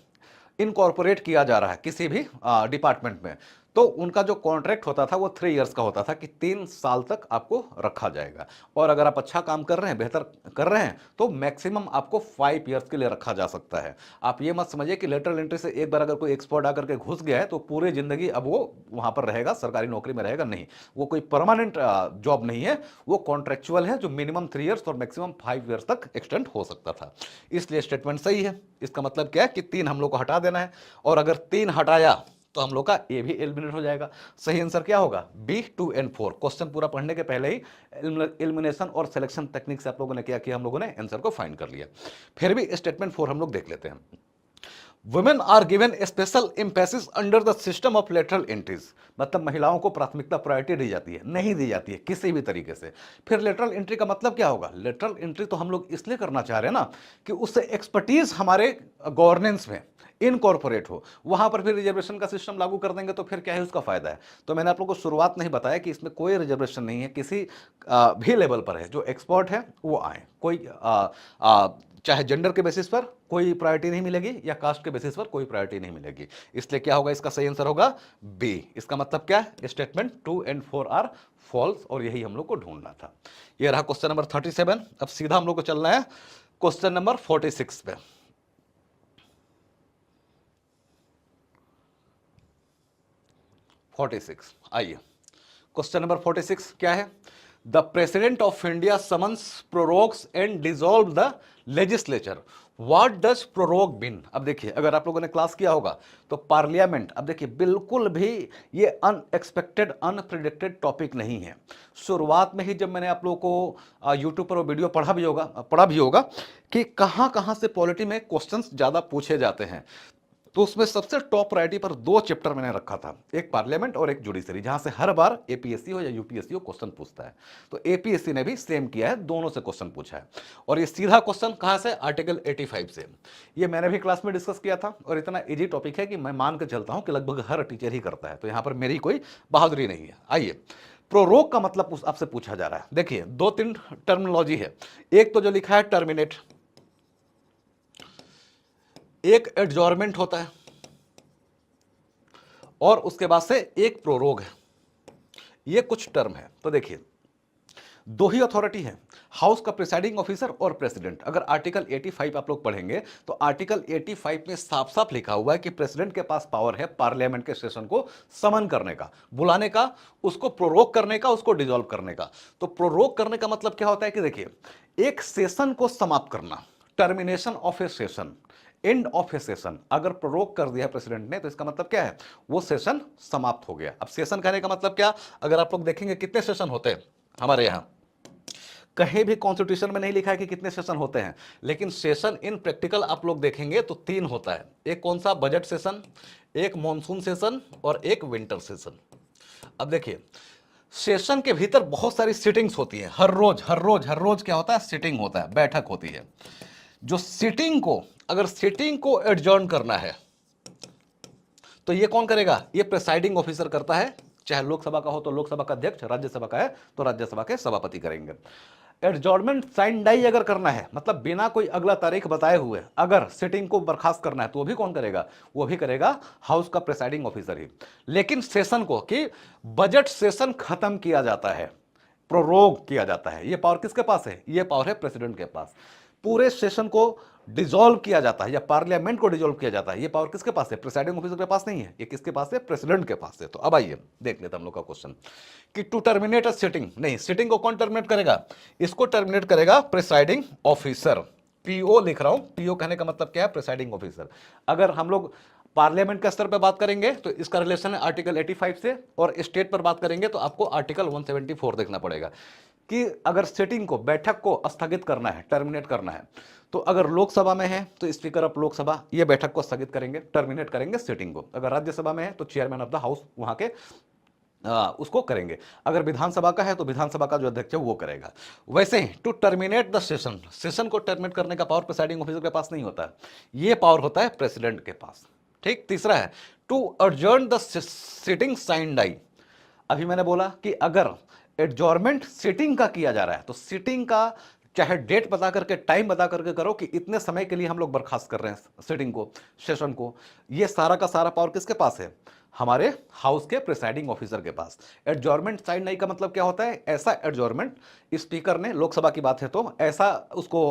इनकॉर्पोरेट किया जा रहा है किसी भी डिपार्टमेंट में तो उनका जो कॉन्ट्रैक्ट होता था वो 3 इयर्स का होता था कि 3 साल तक आपको रखा जाएगा। और अगर आप अच्छा काम कर रहे हैं, बेहतर कर रहे हैं तो मैक्सिमम आपको 5 इयर्स के लिए रखा जा सकता है। आप ये मत समझिए कि लेटरल एंट्री से एक बार अगर कोई एक्सपर्ट आकर के घुस गया है तो पूरी जिंदगी अब वो वहां पर रहेगा, सरकारी नौकरी में रहेगा। नहीं, वो कोई परमानेंट जॉब नहीं है, वो कॉन्ट्रेक्चुअल है जो मिनिमम 3 इयर्स और मैक्सिमम 5 इयर्स तक एक्सटेंड हो सकता था। इसलिए स्टेटमेंट सही है। इसका मतलब क्या है कि 3 हम लोग को हटा देना है और अगर 3 हटाया तो हम लोग का ए भी एलिमिनेट हो जाएगा। सही आंसर क्या होगा, B 2 and 4। क्वेश्चन पूरा पढ़ने के पहले ही एलिमिनेशन और सिलेक्शन टेक्निक से आप लोगों ने क्या किया, हम लोगों ने आंसर को फाइंड कर लिया। फिर भी स्टेटमेंट 4 हम लोग देख लेते हैं। Women are given special emphasis under the system of lateral entries. मतलब महिलाओं को प्राथमिकता, प्रायोरिटी दी जाती है, नहीं दी जाती है किसी भी तरीके से। फिर लेटरल एंट्री का मतलब क्या होगा, लेटरल एंट्री तो हम लोग इसलिए करना चाह रहे हैं ना कि उससे एक्सपर्टीज हमारे गवर्नेंस में इनकॉर्पोरेट हो। वहां पर फिर रिजर्वेशन का सिस्टम लागू कर देंगे तो फिर क्या है उसका फायदा है। तो मैंने आप लोगों को शुरुआत नहीं बताया कि इसमें कोई रिजर्वेशन नहीं है, किसी भी लेवल पर है, जो एक्सपर्ट है वो आए। कोई चाहे जेंडर के बेसिस पर कोई प्रायोरिटी नहीं मिलेगी या कास्ट के बेसिस पर कोई प्रायोरिटी नहीं मिलेगी। इसलिए क्या होगा, इसका सही आंसर होगा बी। इसका मतलब क्या है, स्टेटमेंट 2 and 4 आर फॉल्स और यही हम लोग को ढूंढना था। ये रहा क्वेश्चन नंबर 37। अब सीधा हम लोग को चलना है क्वेश्चन नंबर 46 पे। 46 आइए, क्वेश्चन नंबर 46 क्या है। The president of India summons, prorogues and dissolve the legislature. What does prorogue mean. अब देखिए अगर आप लोगों ने क्लास किया होगा तो पार्लियामेंट, अब देखिए बिल्कुल भी ये अनएक्सपेक्टेड अनप्रिडिक्टेड टॉपिक नहीं है। शुरुआत में ही जब मैंने आप लोगों को यूट्यूब पर वो वीडियो पढ़ा भी होगा कि कहां कहां से पॉलिटी में क्वेश्चंस ज्यादा पूछे जाते हैं, तो उसमें सबसे टॉप प्रायोरिटी पर 2 चैप्टर मैंने रखा था, एक पार्लियामेंट और एक जुडिशरी, जहां से हर बार APSC हो या UPSC हो क्वेश्चन पूछता है। तो APSC ने भी सेम किया है, दोनों से क्वेश्चन पूछा है। और ये सीधा क्वेश्चन कहां से, आर्टिकल 85 से। ये मैंने भी क्लास में डिस्कस किया था और इतना इजी टॉपिक है कि मैं मान के चलता हूं कि लगभग हर टीचर ही करता है, तो यहां पर मेरी कोई बहादुरी नहीं है। आइए, प्रोरोग का मतलब आपसे पूछा जा रहा है। देखिए 2-3 टर्मिनोलॉजी है। एक तो जो लिखा है टर्मिनेट, एक एडजॉर्मेंट होता है और उसके बाद से एक प्रोरोग है। ये कुछ टर्म है। तो देखिए 2 ही अथॉरिटी है, हाउस का प्रिसाइडिंग ऑफिसर और प्रेसिडेंट। अगर आर्टिकल 85 आप लोग पढ़ेंगे तो आर्टिकल 85 में साफ साफ लिखा हुआ है कि प्रेसिडेंट के पास पावर है पार्लियामेंट के सेशन को समन करने का, बुलाने का, उसको प्रोरोग करने का, उसको डिसॉल्व करने का। तो प्रोरोग करने का मतलब क्या होता है कि देखिए एक सेशन को समाप्त करना, termination of A session, end of A session. अगर प्रोरोग कर दिया प्रेसिडेंट ने तो इसका मतलब क्या है, वो सेशन समाप्त हो गया। अब सेशन कहने का मतलब क्या, अगर आप लोग देखेंगे कितने सेशन होते हैं हमारे यहां, कहीं भी कॉन्स्टिट्यूशन में नहीं लिखा है कि कितने सेशन होते हैं, लेकिन सेशन इन प्रैक्टिकल आप लोग देखेंगे तो 3 होता है। एक कौन सा, बजट सेशन, एक मॉनसून सेशन और एक विंटर सेशन। अब देखिए सेशन के भीतर बहुत सारी सिटिंग्स होती है, हर रोज क्या होता है, सिटिंग होता है, बैठक होती है। जो सिटिंग को, अगर सिटिंग को एडजॉर्न करना है तो ये कौन करेगा, ये प्रिसाइडिंग ऑफिसर करता है। चाहे लोकसभा का हो तो लोकसभा का अध्यक्ष, राज्यसभा का है तो राज्यसभा के सभापति करेंगे। एडजॉर्नमेंट साइन डाई अगर करना है, मतलब बिना कोई अगला तारीख बताए हुए अगर सिटिंग को बर्खास्त करना है, तो वो भी कौन करेगा? वो भी करेगा हाउस का प्रिसाइडिंग ऑफिसर ही। लेकिन सेशन को, कि बजट सेशन खत्म किया जाता है, प्रोरोग किया जाता है, ये पावर किसके पास है? ये पावर है प्रेसिडेंट के पास। पूरे सेशन को डिसॉल्व किया जाता है या पार्लियामेंट को डिसॉल्व किया जाता है, ये पावर किसके पास है? प्रिसाइडिंग ऑफिसर के पास नहीं है, ये किसके पास है? प्रेसिडेंट के पास है। तो अब आइए देख लेते हैं हम लोग का क्वेश्चन कि टू टर्मिनेट अ सिटिंग, नहीं, सिटिंग को कौन टर्मिनेट करेगा? इसको टर्मिनेट करेगा प्रिसाइडिंग ऑफिसर। पीओ लिख रहा हूं, पीओ कहने का मतलब क्या है? Presiding officer. अगर हम लोग पार्लियामेंट के स्तर पर बात करेंगे तो इसका रिलेशन है आर्टिकल 85 से, और स्टेट पर बात करेंगे तो आपको आर्टिकल 174 देखना पड़ेगा कि अगर सिटिंग को, बैठक को स्थगित करना है, टर्मिनेट करना है, तो अगर लोकसभा में है तो स्पीकर ऑफ लोकसभा ये बैठक को स्थगित करेंगे, टर्मिनेट करेंगे सिटिंग को। अगर राज्यसभा में है तो चेयरमैन ऑफ द हाउस वहां के उसको करेंगे। अगर विधानसभा का है तो विधानसभा का जो अध्यक्ष है वो करेगा। वैसे ही to terminate the session, session को टर्मिनेट करने का पावर प्रिसाइडिंग ऑफिसर के पास नहीं होता, ये पावर होता है प्रेसिडेंट के पास। ठीक। तीसरा है to adjourn the sitting sine die. अभी मैंने बोला कि अगर एडजॉर्नमेंट सिटिंग का किया जा रहा है तो सिटिंग का चाहे डेट बता करके, टाइम बता करके करो कि इतने समय के लिए हम लोग बर्खास्त कर रहे हैं सिटिंग को, सेशन को। ये सारा का सारा पावर किसके पास है? हमारे हाउस के प्रिसाइडिंग ऑफिसर के पास। एडजॉर्नमेंट साइन नहीं का मतलब क्या होता है? ऐसा एडजॉर्नमेंट, स्पीकर ने, लोकसभा की बात है तो ऐसा उसको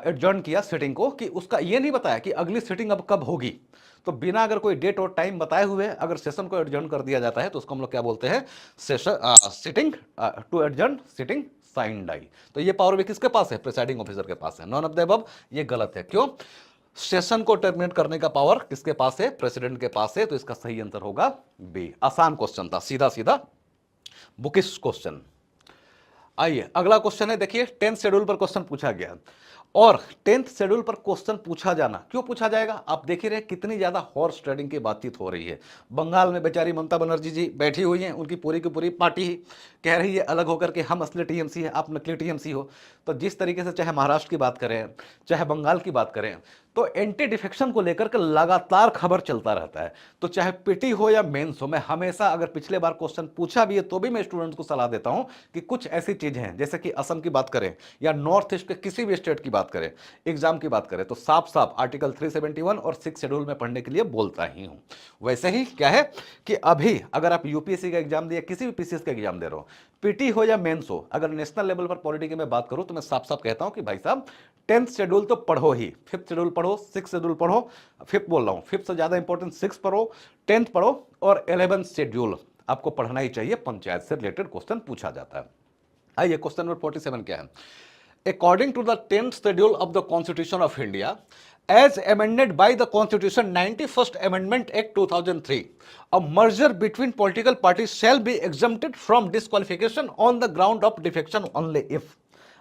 एडजॉर्न किया सिटिंग को कि उसका ये नहीं बताया कि अगली सिटिंग अब कब होगी। तो बिना अगर कोई डेट और टाइम बताए हुए अगर सेशन को एडजर्न कर दिया जाता है तो उसको हम लोग क्या बोलते हैं? Session sitting to adjourn sitting sine die. तो ये पावर भी किसके पास है? प्रिसाइडिंग ऑफिसर के पास है। नॉन ऑफ द अबव ये गलत है। क्यों? सेशन को टर्मिनेट करने का पावर किसके पास है? प्रेसिडेंट के पास है। तो इसका सही आंसर होगा बी। आसान क्वेश्चन था, सीधा सीधा बुकिश क्वेश्चन। आइए अगला क्वेश्चन है, देखिए 10th शेड्यूल पर क्वेश्चन पूछा गया। और 10th शेड्यूल पर क्वेश्चन पूछा जाना क्यों पूछा जाएगा? आप देख ही रहे कितनी ज्यादा हॉर्स ट्रेडिंग की बातचीत हो रही है। बंगाल में बेचारी ममता बनर्जी जी बैठी हुई हैं, उनकी पूरी की पूरी पार्टी ही कह रही है अलग होकर के हम असली टीएमसी है, आप नकली टीएमसी हो। तो जिस तरीके से चाहे महाराष्ट्र की बात करें, चाहे बंगाल की बात करें, तो एंटी डिफेक्शन को लेकर के लगातार खबर चलता रहता है। तो चाहे पीटी हो या मेंस हो, मैं हमेशा, अगर पिछले बार क्वेश्चन पूछा भी है तो भी मैं स्टूडेंट्स को सलाह देता हूं कि कुछ ऐसी चीजें हैं, जैसे कि असम की बात करें या नॉर्थ ईस्ट के किसी भी स्टेट की बात करें, एग्जाम की बात करें, तो साफ साफ आर्टिकल 371 और 6 शेड्यूल में पढ़ने के लिए बोलता ही हूं। वैसे ही क्या है कि अभी अगर आप यूपीएससी का एग्जाम दिए, किसी भी पीसीएस का एग्जाम दे रहे हो, पीटी हो या मेंस हो, अगर नेशनल लेवल पर पॉलिटी की मैं बात करूं तो मैं साफ साफ कहता हूं कि भाई साहब 10th शेड्यूल तो पढ़ो ही, 5th शेड्यूल पढ़ो, 6th शेड्यूल पढ़ो, 5th बोल रहा हूं, 5th से ज्यादा इंपॉर्टेंट 6 पढ़ो, 10th पढ़ो, और 11th शेड्यूल आपको पढ़ना ही चाहिए। पंचायत से रिलेटेड क्वेश्चन पूछा जाता है। आइए क्वेश्चन नंबर 47 क्या है? According to the 10th schedule of the Constitution of India, as amended by the Constitution 91st Amendment Act 2003, a merger between political parties shall be exempted from disqualification on the ground of defection only if।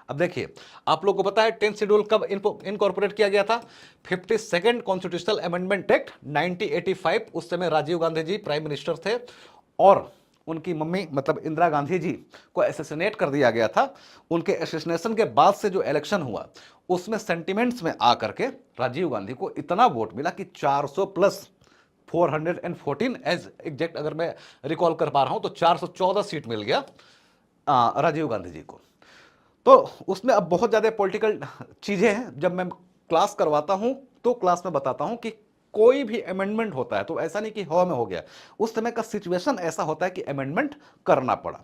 अब देखिए, आप लोग को पता है 10th schedule कब incorporate किया गया था? 52nd constitutional amendment act 1985। उस समय राजीव गांधी जी प्राइम मिनिस्टर थे और उनकी मम्मी मतलब इंदिरा गांधी जी को एसेसिनेट कर दिया गया था। उनके एसेसिनेशन के बाद से जो इलेक्शन हुआ उसमें सेंटिमेंट्स में आकर के राजीव गांधी को इतना वोट मिला कि 400 प्लस 414, एज एग्जैक्ट अगर मैं रिकॉल कर पा रहा हूं तो 414 सीट मिल गया राजीव गांधी जी को। तो उसमें अब बहुत ज्यादा पॉलिटिकल चीजें हैं, जब मैं क्लास करवाता हूं तो क्लास में बताता हूं कि कोई भी अमेंडमेंट होता है तो ऐसा नहीं कि हवा में हो गया, उस समय का सिचुएशन ऐसा होता है कि अमेंडमेंट करना पड़ा।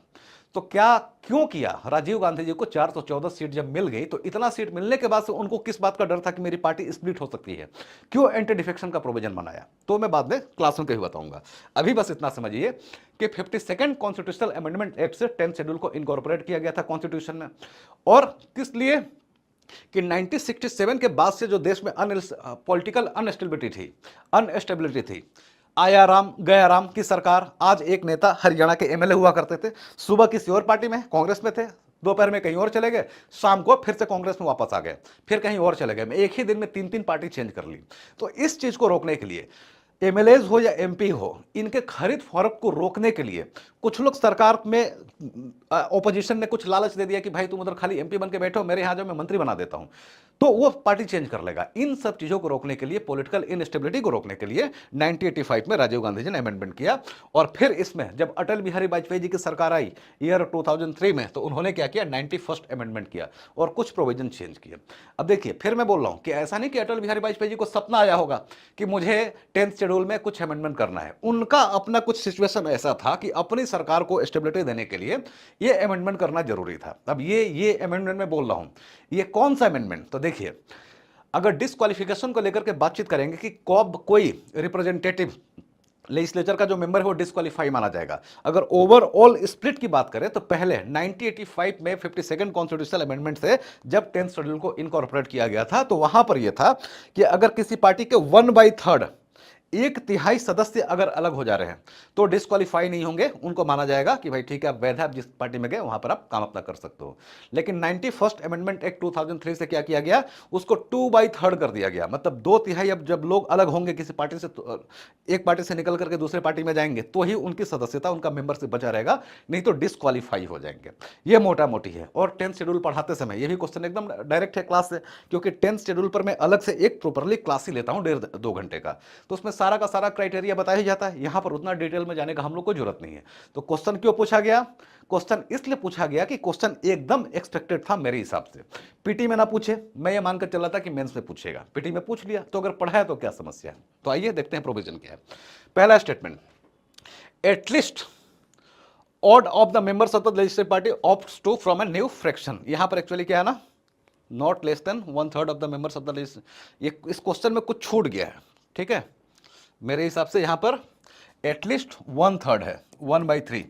तो क्या क्यों किया? राजीव गांधी जी को 414 सीट जब मिल गई तो इतना सीट मिलने के बाद से उनको किस बात का डर था कि मेरी पार्टी स्प्लिट हो सकती है? क्यों एंटी डिफेक्शन का प्रोविजन बनाया? तो मैं बाद में क्लास में कहीं बताऊंगा। अभी बस इतना समझिए कि 52nd कॉन्स्टिट्यूशनल अमेंडमेंट एक्ट से 10th शेड्यूल को इनकॉर्पोरेट किया गया था कॉन्स्टिट्यूशन में। और किस लिए? कि 1967 के बाद से जो देश में पॉलिटिकल अनस्टेबिलिटी थी, आया राम गया राम की सरकार। आज एक नेता हरियाणा के एमएलए हुआ करते थे, सुबह किसी और पार्टी में कांग्रेस में थे, दोपहर में कहीं और चले गए, शाम को फिर से कांग्रेस में वापस आ गए, फिर कहीं और चले गए, एक ही दिन में 3-3 पार्टी चेंज कर ली। तो इस चीज को रोकने के लिए एमएलएज हो या एमपी हो, इनके खरीद फरोख्त को रोकने के लिए कुछ लोग सरकार में, ओपोजिशन ने कुछ लालच दे दिया कि भाई तुम उधर खाली एमपी बन के बैठो, मेरे यहां जाओ, मैं मंत्री बना देता हूं। तो वो पार्टी चेंज कर लेगा। इन सब चीजों को रोकने के लिए, पॉलिटिकल इनस्टेबिलिटी को रोकने के लिए 1985 में राजीव गांधी जी ने अमेंडमेंट किया। और फिर इसमें जब अटल बिहारी वाजपेयी जी की सरकार आई ईयर 2003 में, तो उन्होंने क्या किया, 91st अमेंडमेंट किया और कुछ प्रोविजन चेंज किए। अब देखिए, फिर मैं बोल रहा हूं कि ऐसा नहीं कि अटल बिहारी वाजपेयी जी को सपना आया होगा कि मुझे 10th शेड्यूल में कुछ अमेंडमेंट करना है। उनका अपना कुछ सिचुएशन ऐसा था कि अपनी सरकार को स्टेबिलिटी देने के लिए ये अमेंडमेंट करना जरूरी था। अब ये अमेंडमेंट में बोल रहा हूं, ये कौन सा अमेंडमेंट, तो देखिए, अगर डिस्क्वालिफिकेशन को लेकर के बातचीत करेंगे कि कब कोई रिप्रेजेंटेटिव लेजिस्लेचर का जो मेंबर है वो डिस्क्वालीफाई माना जाएगा। अगर ओवरऑल स्प्लिट की बात करें तो पहले 1985 में 52nd कॉन्स्टिट्यूशनल अमेंडमेंट से जब 10th शेड्यूल को इनकॉर्पोरेट किया गया था, तो वहां पर यह था कि अगर किसी पार्टी के 1/3 एक तिहाई सदस्य अगर अलग हो जा रहे हैं तो डिस्क्वालीफाई नहीं होंगे, उनको माना जाएगा कि भाई ठीक है, आप वैध है, आप जिस पार्टी में गए वहां पर आप काम अपना कर सकते हो। लेकिन 91st अमेंडमेंट एक्ट 2003 से क्या किया गया, उसको 2/3 कर दिया गया। मतलब 2/3 अब जब लोग अलग होंगे किसी पार्टी से, तो एक पार्टी से निकल करके दूसरे पार्टी में जाएंगे तो ही उनकी सदस्यता, उनका मेंबरशिप बचा रहेगा, नहीं तो डिस्क्वालीफाई हो जाएंगे। ये मोटा मोटी है। और 10th शेड्यूल पढ़ाते समय ये भी क्वेश्चन एकदम डायरेक्ट है क्लास से, क्योंकि 10th शेड्यूल पर मैं अलग से एक प्रॉपरली क्लास ही लेता हूं 1.5-2 घंटे का, तो उसमें सारा का सारा क्राइटेरिया बताया ही जाता है। यहां पर उतना डिटेल में जाने का हम लोग को जरूरत नहीं है। तो क्वेश्चन क्यों पूछा गया, क्वेश्चन इसलिए पूछा गया कि क्वेश्चन एकदम एक्सपेक्टेड था मेरे हिसाब से। पीटी में ना पूछे, मैं ये मानकर चला था कि मेंस में पूछेगा, पीटी में पूछ लिया, तो अगर पढ़ा है तो क्या समस्या है। तो आइए देखते हैं प्रोविजन क्या है। पहला statement, at least odd of the members of the legislative party opts to from a new fraction. यहां पर एक्चुअली क्या है ना, not less than 1/3 of the members of the legislative. ये इस क्वेश्चन में कुछ छूट गया है, ठीक है। मेरे हिसाब से यहां पर एटलीस्ट 1/3 है, 1/3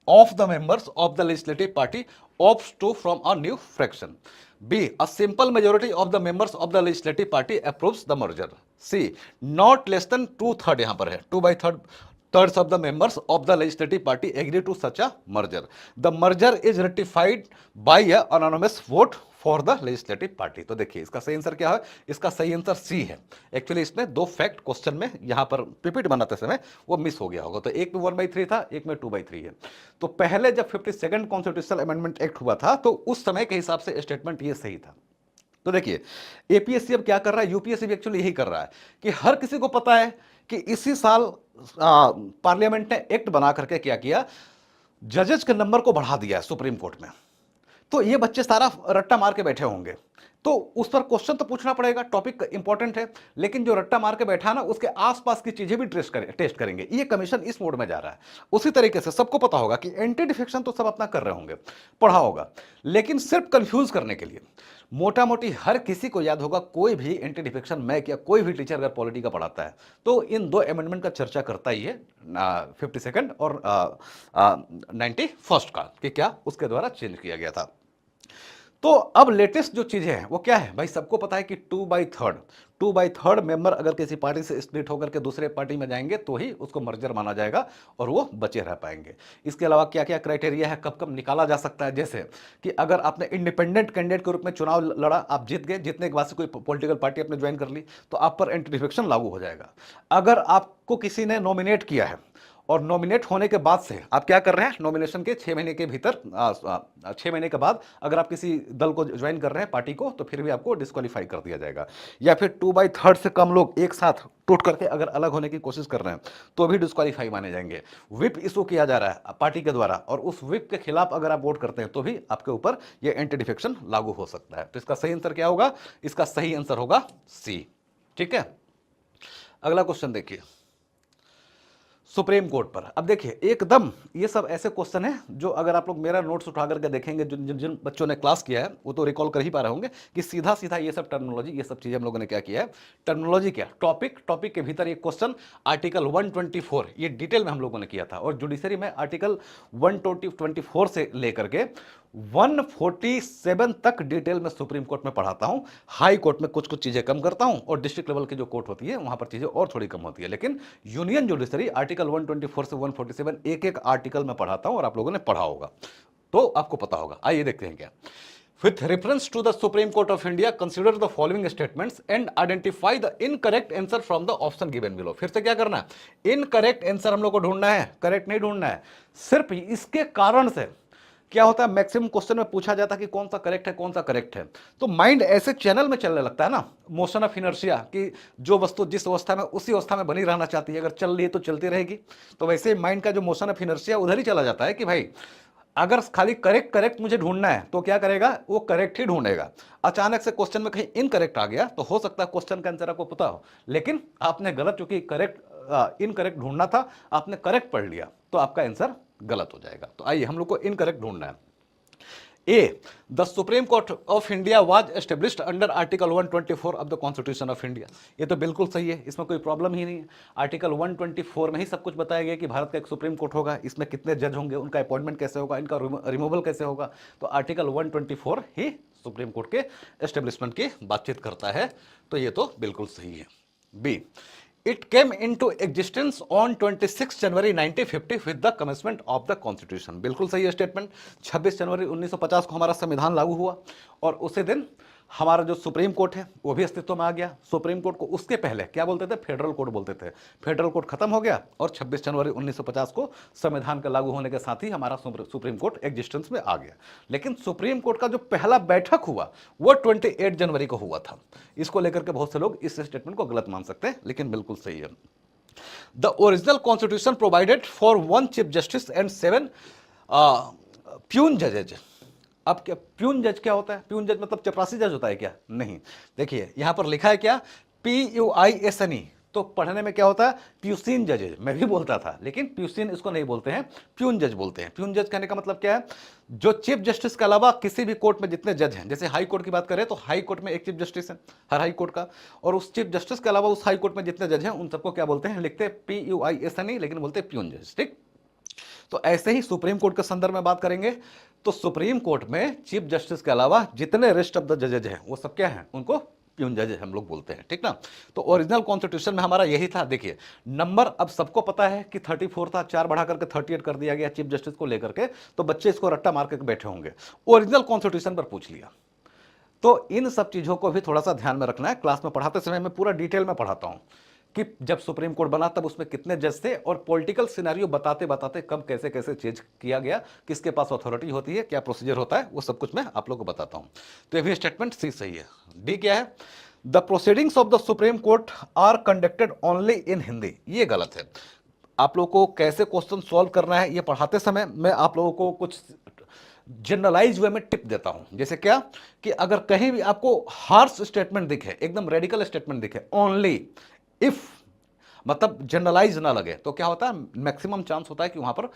of the members of the legislative party opts to from a new fraction. B, a simple majority of the members of the legislative party approves the merger. C, not less than 2/3, यहां पर है 2/3 of the members of the legislative party agree to such a merger. The merger is ratified by a anonymous vote for the legislative party. तो देखिए इसका सही answer क्या है, इसका सही आंसर सी है। एक्चुअली इसमें दो फैक्ट क्वेश्चन में यहां पर पीपीटी बनाते समय वो मिस हो गया होगा। तो एक में 1/3 था, एक में 2/3 है। तो पहले जब 52nd कॉन्स्टिट्यूशनल अमेंडमेंट एक्ट हुआ था तो उस समय के हिसाब से स्टेटमेंट ये सही था। तो देखिए एपीएससी अब क्या कर रहा है, यूपीएससी भी एक्चुअली यही कर रहा है कि हर किसी को पता है कि इसी साल पार्लियामेंट ने एक्ट बना करके क्या किया, जजेस के नंबर को बढ़ा दिया है सुप्रीम कोर्ट में। तो ये बच्चे सारा रट्टा मार के बैठे होंगे, तो उस पर क्वेश्चन तो पूछना पड़ेगा, टॉपिक इंपॉर्टेंट है, लेकिन जो रट्टा मार के बैठा ना उसके आसपास की चीजें भी टेस्ट करेंगे। ये कमीशन इस मोड में जा रहा है। उसी तरीके से सबको पता होगा कि एंटी डिफेक्शन तो सब अपना कर रहे होंगे, पढ़ा होगा, लेकिन सिर्फ कंफ्यूज करने के लिए मोटा मोटी हर किसी को याद होगा, कोई भी एंटी डिफेक्शन मैं क्या कोई भी टीचर अगर पॉलिटी का पढ़ाता है तो इन दो अमेंडमेंट का चर्चा करता ही है, 52nd और 91st का, कि क्या उसके द्वारा चेंज किया गया था। तो अब लेटेस्ट जो चीजें हैं वो क्या है भाई, सबको पता है कि 2/3 मेंबर अगर किसी पार्टी से स्प्लिट होकर के दूसरे पार्टी में जाएंगे तो ही उसको मर्जर माना जाएगा और वो बचे रह पाएंगे। इसके अलावा क्या क्या क्राइटेरिया है, कब कब निकाला जा सकता है, जैसे कि अगर आपने इंडिपेंडेंट कैंडिडेट के रूप में चुनाव लड़ा, आप जीत गए, जीतने के बाद से कोई पॉलिटिकल पार्टी आपने ज्वाइन कर ली तो आप पर एंटी डिफेक्शन लागू हो जाएगा। अगर आपको किसी ने नॉमिनेट किया है और नॉमिनेट होने के बाद से आप क्या कर रहे हैं, नॉमिनेशन के 6 महीने के भीतर 6 महीने के बाद अगर आप किसी दल को ज्वाइन कर रहे हैं, पार्टी को, तो फिर भी आपको डिस्क्वालीफाई कर दिया जाएगा। या फिर 2/3 से कम लोग एक साथ टूट करके अगर अलग होने की कोशिश कर रहे हैं तो भी डिस्क्वालीफाई माने जाएंगे। विप इशू किया जा रहा है पार्टी के द्वारा और उस विप के खिलाफ अगर आप वोट करते हैं तो भी आपके ऊपर यह एंटी डिफेक्शन लागू हो सकता है। तो इसका सही आंसर क्या होगा, इसका सही आंसर होगा सी। ठीक है, अगला क्वेश्चन देखिए, सुप्रीम कोर्ट पर। अब देखिए एकदम ये सब ऐसे क्वेश्चन है जो अगर आप लोग मेरा नोट्स उठा करके देखेंगे, जिन जिन बच्चों ने क्लास किया है वो तो रिकॉल कर ही पा रहे होंगे कि सीधा सीधा ये सब टर्मिनोलॉजी, ये सब चीजें हम लोगों ने क्या किया है, टर्मिनोलॉजी क्या, टॉपिक के भीतर ये क्वेश्चन आर्टिकल 124 ये डिटेल में हम लोगों ने किया था। और जुडिशरी में आर्टिकल 124 से लेकर के 147 तक डिटेल में सुप्रीम कोर्ट में पढ़ाता हूं। हाई कोर्ट में कुछ कुछ चीजें कम करता हूं और डिस्ट्रिक्ट लेवल की जो कोर्ट होती है वहां पर चीजें और थोड़ी कम होती है, लेकिन यूनियन जुडिशरी आर्टिकल 124 से 147 एक एक आर्टिकल में पढ़ाता हूं और आप लोगों ने पढ़ा होगा तो आपको पता होगा। आइए देखते हैं क्या। With reference to the Supreme Court of India, consider the following statements and identify the incorrect answer from the option given below। फिर से क्या करना है, इनकरेक्ट आंसर हम लोग को ढूंढना है, करेक्ट नहीं ढूंढना है। सिर्फ इसके कारण से क्या होता है, मैक्सिमम क्वेश्चन में पूछा जाता है कि कौन सा करेक्ट है, कौन सा करेक्ट है, तो माइंड ऐसे चैनल में चलने लगता है ना, मोशन ऑफ इनर्शिया, कि जो वस्तु जिस अवस्था में उसी अवस्था में बनी रहना चाहती है, अगर चल रही है तो चलती रहेगी। तो वैसे माइंड का जो मोशन ऑफ इनर्शिया उधर ही चला जाता है कि भाई अगर खाली करेक्ट करेक्ट मुझे ढूंढना है तो क्या करेगा, वो करेक्ट ही ढूंढेगा। अचानक से क्वेश्चन में कहीं इनकरेक्ट आ गया तो हो सकता है क्वेश्चन का आंसर आपको पता हो, लेकिन आपने गलत, चूंकि करेक्ट इनकरेक्ट ढूंढना था, आपने करेक्ट पढ़ लिया तो आपका आंसर गलत हो जाएगा। तो आइए हम लोग को इनकरेक्ट ढूंढना है। A, the Supreme Court of India was established under article 124 of the constitution of India. ये तो बिल्कुल सही है, इसमें कोई प्रॉब्लम ही नहीं है। आर्टिकल 124 में ही सब कुछ बताया गया कि भारत का एक सुप्रीम कोर्ट होगा, इसमें कितने जज होंगे, उनका अपॉइंटमेंट कैसे होगा, इनका रिमूवल कैसे होगा। तो आर्टिकल 124 ही सुप्रीम कोर्ट के एस्टेब्लिशमेंट की बातचीत करता है, तो ये तो बिल्कुल सही है। B, It came into existence on 26 January 1950 with the commencement of the constitution। बिल्कुल सही है स्टेटमेंट। 26 जनवरी 1950 को हमारा संविधान लागू हुआ और उसी दिन हमारा जो सुप्रीम कोर्ट है वो भी अस्तित्व में आ गया। सुप्रीम कोर्ट को उसके पहले क्या बोलते थे, फेडरल कोर्ट बोलते थे। फेडरल कोर्ट खत्म हो गया और 26 जनवरी 1950 को संविधान का लागू होने के साथ ही हमारा सुप्रीम कोर्ट एग्जिस्टेंस में आ गया। लेकिन सुप्रीम कोर्ट का जो पहला बैठक हुआ वो 28 जनवरी को हुआ था। इसको लेकर के बहुत से लोग इस स्टेटमेंट को गलत मान सकते हैं, लेकिन बिल्कुल सही है। The original constitution provided for 1 chief justice and 7 puisne जजेज। अब क्या प्यून जज क्या होता है, प्यून जज मतलब चपरासी जज होता है क्या, नहीं। देखिए यहां पर लिखा है क्या, PUISNE, तो पढ़ने में क्या होता है, प्यूसिन जजेज। मैं भी बोलता था, लेकिन प्यूसिन इसको नहीं बोलते हैं, प्यून जज बोलते हैं। प्यून जज कहने का मतलब क्या है, जो चीफ जस्टिस के अलावा किसी भी कोर्ट में जितने जज हैं, जैसे हाई कोर्ट की बात करें तो हाई कोर्ट में एक चीफ जस्टिस है हर हाई कोर्ट का, और उस चीफ जस्टिस के अलावा उस हाई कोर्ट में जितने जज हैं उन सबको क्या बोलते हैं, लिखते हैं PUISNE, लेकिन बोलते हैं प्यून जज। ठीक, तो ऐसे ही सुप्रीम कोर्ट के संदर्भ में बात करेंगे तो सुप्रीम कोर्ट में चीफ जस्टिस के अलावा जितने रेस्ट ऑफ द जजेज हैं वो सब क्या हैं, उनको प्यून जज हम लोग बोलते हैं। ठीक ना, तो ओरिजिनल कॉन्स्टिट्यूशन में हमारा यही था। देखिए नंबर अब सबको पता है कि 34 था, 4 बढ़ा करके 38 कर दिया गया चीफ जस्टिस को लेकर के, तो बच्चे इसको रट्टा मार करके बैठे होंगे। ओरिजिनल कॉन्स्टिट्यूशन पर पूछ लिया, तो इन सब चीजों को भी थोड़ा सा ध्यान में रखना है। क्लास में पढ़ाते समय मैं पूरा डिटेल में पढ़ाता हूं कि जब सुप्रीम कोर्ट बना तब उसमें कितने जज थे, और पॉलिटिकल सिनेरियो बताते बताते कब कैसे कैसे चेंज किया गया, किसके पास अथॉरिटी होती है, क्या प्रोसीजर होता है, वो सब कुछ मैं आप लोगों को बताता हूं। तो ये भी स्टेटमेंट सी सही है। डी क्या है, the proceedings of the Supreme Court are conducted only in Hindi. ये गलत है। आप लोगों को कैसे क्वेश्चन सॉल्व करना है ये पढ़ाते समय मैं आप लोगों को कुछ जनरलाइज वे में टिप देता हूं। जैसे क्या, कि अगर कहीं भी आपको हार्श स्टेटमेंट दिखे, एकदम रेडिकल स्टेटमेंट दिखे, ओनली इफ मतलब जनरलाइज ना लगे, तो क्या होता है, मैक्सिमम चांस होता है कि वहां पर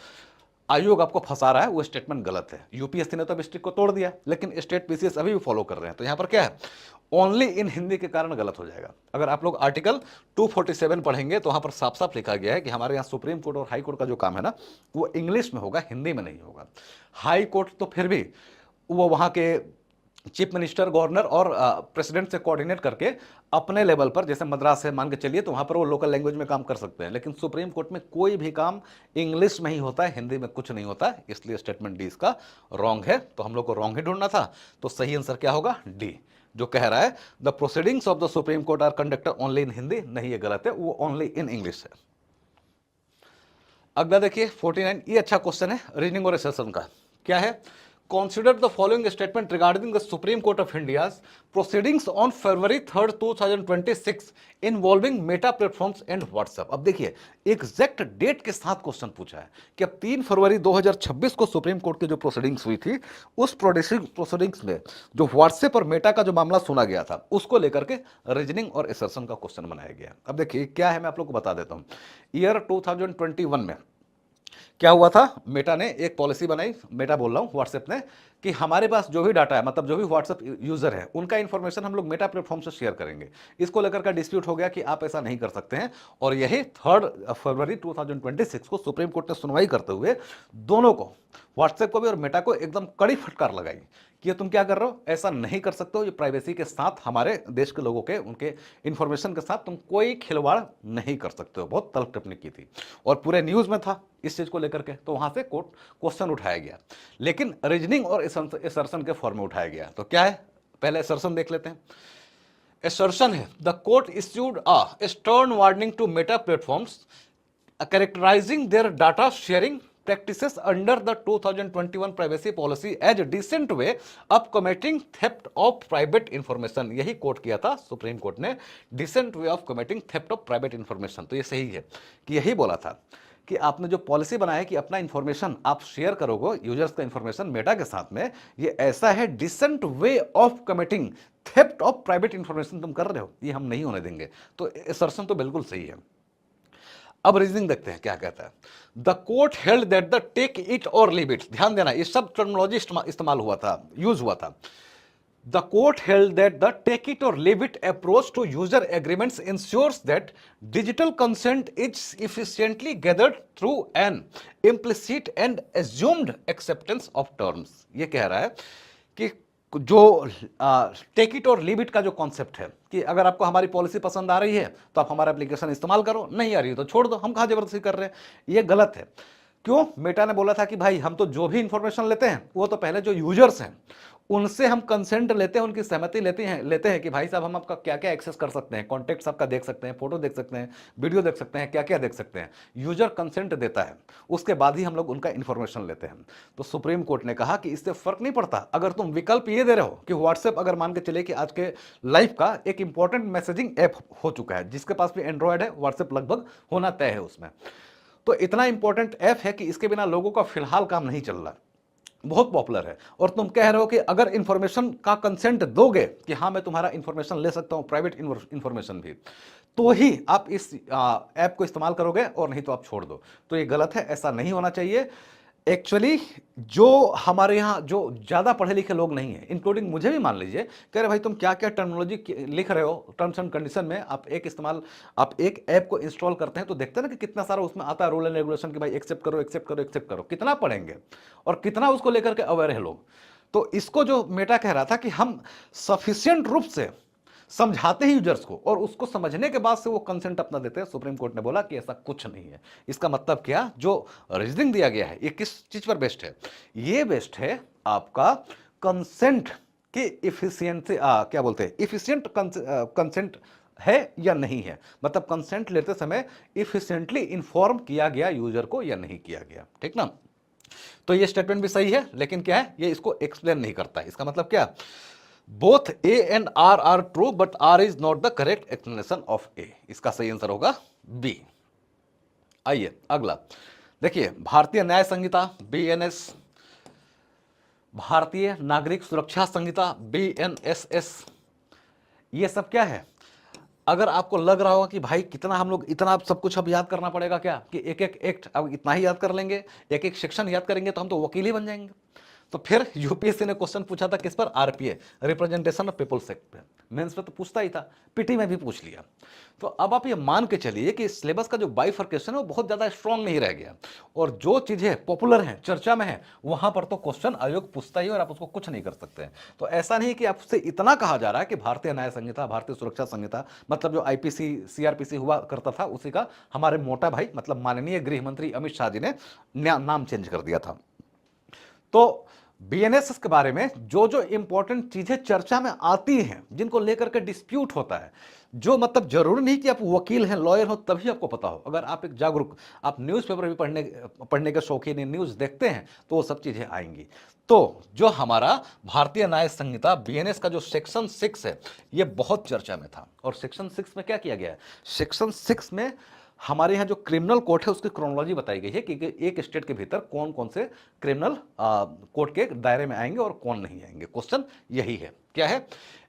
आयोग आपको फंसा रहा है, वो स्टेटमेंट गलत है। यूपीएससी ने तो स्ट्रिक को तोड़ दिया, लेकिन स्टेट पीसीएस अभी भी फॉलो कर रहे हैं। तो यहां पर क्या है, ओनली इन हिंदी के कारण गलत हो जाएगा। अगर आप लोग आर्टिकल 247 पढ़ेंगे तो वहां पर साफ साफ लिखा गया है कि हमारे यहाँ सुप्रीम कोर्ट और हाई कोर्ट का जो काम है ना, वो इंग्लिश में होगा, हिंदी में नहीं होगा। हाई कोर्ट तो फिर भी वो वहां के चीफ मिनिस्टर, गवर्नर और प्रेसिडेंट से कोऑर्डिनेट करके अपने लेवल पर, जैसे मद्रास है मान के चलिए, तो वहां पर वो लोकल लैंग्वेज में काम कर सकते हैं। लेकिन सुप्रीम कोर्ट में कोई भी काम इंग्लिश में ही होता है, हिंदी में कुछ नहीं होता है। इसलिए स्टेटमेंट डी इसका रॉन्ग है। तो हम लोग को रॉन्ग ही ढूंढना था, तो सही आंसर क्या होगा, डी, जो कह रहा है the proceedings of the Supreme Court are conducted only in Hindi. नहीं, ये गलत है, वो ओनली इन इंग्लिश है। अगला देखिए 49, ये अच्छा क्वेश्चन है रीजनिंग और एसेशन का। क्या है, consider the following statement regarding the Supreme Court of India's proceedings on February 3rd 2026 involving Meta platforms and WhatsApp। अब देखिए एग्जैक्ट डेट के साथ क्वेश्चन पूछा है कि अब 3 फरवरी 2026 को सुप्रीम कोर्ट की जो प्रोसीडिंग्स हुई थी, उस प्रोसीडिंग्स में जो व्हाट्सएप और मेटा का जो मामला सुना गया था, उसको लेकर के रीजनिंग और एसर्शन का क्वेश्चन बनाया गया। अब देखिए क्या है, मैं आप लोग को बता देता हूं। ईयर 2021 में क्या हुआ था, मेटा ने एक पॉलिसी बनाई, मेटा बोल रहा हूं, व्हाट्सएप ने, कि हमारे पास जो भी डाटा है, मतलब जो भी व्हाट्सएप यूजर है, उनका इंफॉर्मेशन हम लोग मेटा प्लेटफॉर्म से शेयर करेंगे। इसको लेकर का डिस्प्यूट हो गया कि आप ऐसा नहीं कर सकते हैं, और यही 3 फरवरी 2026 को सुप्रीम कोर्ट ने सुनवाई करते हुए दोनों को, व्हाट्सएप को भी और मेटा को, एकदम कड़ी फटकार लगाई कि तुम क्या कर रहे हो, ऐसा नहीं कर सकते हो, ये प्राइवेसी के साथ, हमारे देश के लोगों के, उनके इंफॉर्मेशन के साथ तुम कोई खिलवाड़ नहीं कर सकते हो। बहुत तल्ख टिप्पणी की थी और पूरे न्यूज में था इस चीज को लेकर के, तो वहां से कोर्ट क्वेश्चन उठाया गया, लेकिन रीजनिंग और असर्शन के फॉर्म में उठाया गया। तो क्या है, पहले असर्शन देख लेते हैं। असर्शन है, the court issued a stern warning to Meta platforms characterising their data sharing practices under the 2021 privacy policy as a decent way of committing theft of private information। यही कोट किया था supreme court ने, decent way of committing theft of private information। तो ये सही है कि यही बोला था कि आपने जो पॉलिसी बनाया है कि अपना इंफॉर्मेशन आप शेयर करोगे यूजर्स का इंफॉर्मेशन मेटा के साथ में, ये ऐसा है decent way of committing theft of private information तुम कर रहे हो, ये हम नहीं होने देंगे। तो असर्शन तो बिल्कुल सही है। अब रीजनिंग देखते हैं क्या कहता है। The court held that the take it और लीव इट, ध्यान देना ये सब टर्मिनोलॉजी इस्तेमाल हुआ था, यूज हुआ था। The court held that the take it or leave it approach to user agreements ensures that digital consent is efficiently gathered through an implicit and assumed acceptance of terms। ये कह रहा है कि जो टेक इट और leave it का जो concept है कि अगर आपको हमारी पॉलिसी पसंद आ रही है तो आप हमारा एप्लीकेशन इस्तेमाल करो, नहीं आ रही है तो छोड़ दो, हम कहाँ जबरदस्ती कर रहे हैं, ये गलत है। क्यों? मेटा ने बोला था कि भाई हम तो जो भी इंफॉर्मेशन लेते हैं वो तो पहले जो यूजर्स हैं उनसे हम कंसेंट लेते हैं, उनकी सहमति लेते हैं कि भाई साहब हम आपका क्या क्या एक्सेस कर सकते हैं, कॉन्टेक्ट्स आपका देख सकते हैं, फोटो देख सकते हैं, वीडियो देख सकते हैं, क्या क्या देख सकते हैं, यूजर कंसेंट देता है, उसके बाद ही हम लोग उनका इंफॉर्मेशन लेते हैं। तो सुप्रीम कोर्ट ने कहा कि इससे फर्क नहीं पड़ता अगर तुम विकल्प ये दे रहे हो कि व्हाट्सएप, अगर मान के चले कि आज के लाइफ का एक इंपॉर्टेंट मैसेजिंग ऐप हो चुका है, जिसके पास भी एंड्रॉयड है व्हाट्सएप लगभग होना तय है उसमें, तो इतना इंपॉर्टेंट ऐप है कि इसके बिना लोगों का फिलहाल काम नहीं चल रहा, बहुत पॉपुलर है, और तुम कह रहे हो कि अगर इंफॉर्मेशन का कंसेंट दोगे कि हाँ मैं तुम्हारा इंफॉर्मेशन ले सकता हूं, प्राइवेट इंफॉर्मेशन भी, तो ही आप इस ऐप को इस्तेमाल करोगे और नहीं तो आप छोड़ दो। तो ये गलत है, ऐसा नहीं होना चाहिए। एक्चुअली जो हमारे यहाँ जो ज़्यादा पढ़े लिखे लोग नहीं हैं, इंक्लूडिंग मुझे भी, मान लीजिए कह रहे भाई तुम क्या क्या टर्मिनोलॉजी लिख रहे हो टर्म्स एंड कंडीशन में, आप एक ऐप को इंस्टॉल करते हैं तो देखते हैं ना कि कितना सारा उसमें आता है रूल एंड रेगुलेशन कि भाई एक्सेप्ट करो एक्सेप्ट करो एक्सेप्ट करो, कितना पढ़ेंगे और कितना उसको लेकर के अवेयर है लोग। तो इसको जो मेटा कह रहा था कि हम सफिशियंट रूप से समझाते हैं यूजर्स को और उसको समझने के बाद से वो कंसेंट अपना देते हैं, सुप्रीम कोर्ट ने बोला कि ऐसा कुछ नहीं है। इसका मतलब क्या, जो रीजनिंग दिया गया है ये किस चीज पर बेस्ड है, ये बेस्ड है आपका कंसेंट की इफिशियंसी, क्या बोलते हैं, इफिशियंट कंसेंट है या नहीं है, मतलब कंसेंट लेते समय इफिशियंटली इंफॉर्म किया गया यूजर को या नहीं किया गया, ठीक ना। तो ये स्टेटमेंट भी सही है, लेकिन क्या है, ये इसको एक्सप्लेन नहीं करता है। इसका मतलब क्या, both A and R are true but R is not the correct explanation of A. इसका सही आंसर होगा बी। आइए अगला देखिए, भारतीय न्याय संहिता बीएनएस, भारतीय नागरिक सुरक्षा संहिता बीएनएसएस, ये सब क्या है। अगर आपको लग रहा होगा कि भाई कितना हम लोग इतना सब कुछ अब याद करना पड़ेगा क्या, कि एक एक एक्ट अब इतना ही याद कर लेंगे, एक एक सेक्शन याद करेंगे तो हम तो वकील ही बन जाएंगे। तो फिर यूपीएससी ने क्वेश्चन पूछा था किस पर, RPA, representation of peoples act पे, मेंस पे तो पूछता ही था, पीटी में भी पूछ लिया। तो अब आप ये मान के चलिए कि सिलेबस का जो बाइफर्केशन है वो बहुत ज्यादा स्ट्रांग नहीं रह गया, और जो चीजें पॉपुलर हैं, चर्चा में है, वहां पर तो क्वेश्चन आयोग पूछता ही और आप उसको कुछ नहीं कर सकते हैं। तो ऐसा नहीं कि आपसे इतना कहा जा रहा है कि भारतीय न्याय संहिता, भारतीय सुरक्षा संहिता, मतलब जो आईपीसी सीआरपीसी हुआ करता था उसी का हमारे मोटा भाई मतलब माननीय गृह मंत्री अमित शाह जी ने नाम चेंज कर दिया था। तो बीएनएसएस के बारे में जो जो इंपॉर्टेंट चीजें चर्चा में आती हैं, जिनको लेकर के डिस्प्यूट होता है, जो मतलब जरूरी नहीं कि आप वकील हैं, लॉयर हो तभी आपको पता हो, अगर आप एक जागरूक, आप न्यूज़पेपर भी पढ़ने के शौकीन हैं, न्यूज़ देखते हैं, तो वो सब चीजें आएंगी। तो जो हमारा भारतीय न्याय संहिता बीएनएस का जो सेक्शन 6 है, ये बहुत चर्चा में था। और सेक्शन 6 में क्या किया गया है, सेक्शन 6 में हमारे यहाँ जो क्रिमिनल कोर्ट है उसकी क्रोनोलॉजी बताई गई है कि एक स्टेट के भीतर कौन कौन से क्रिमिनल कोर्ट के दायरे में आएंगे और कौन नहीं आएंगे। क्वेश्चन यही है, क्या है,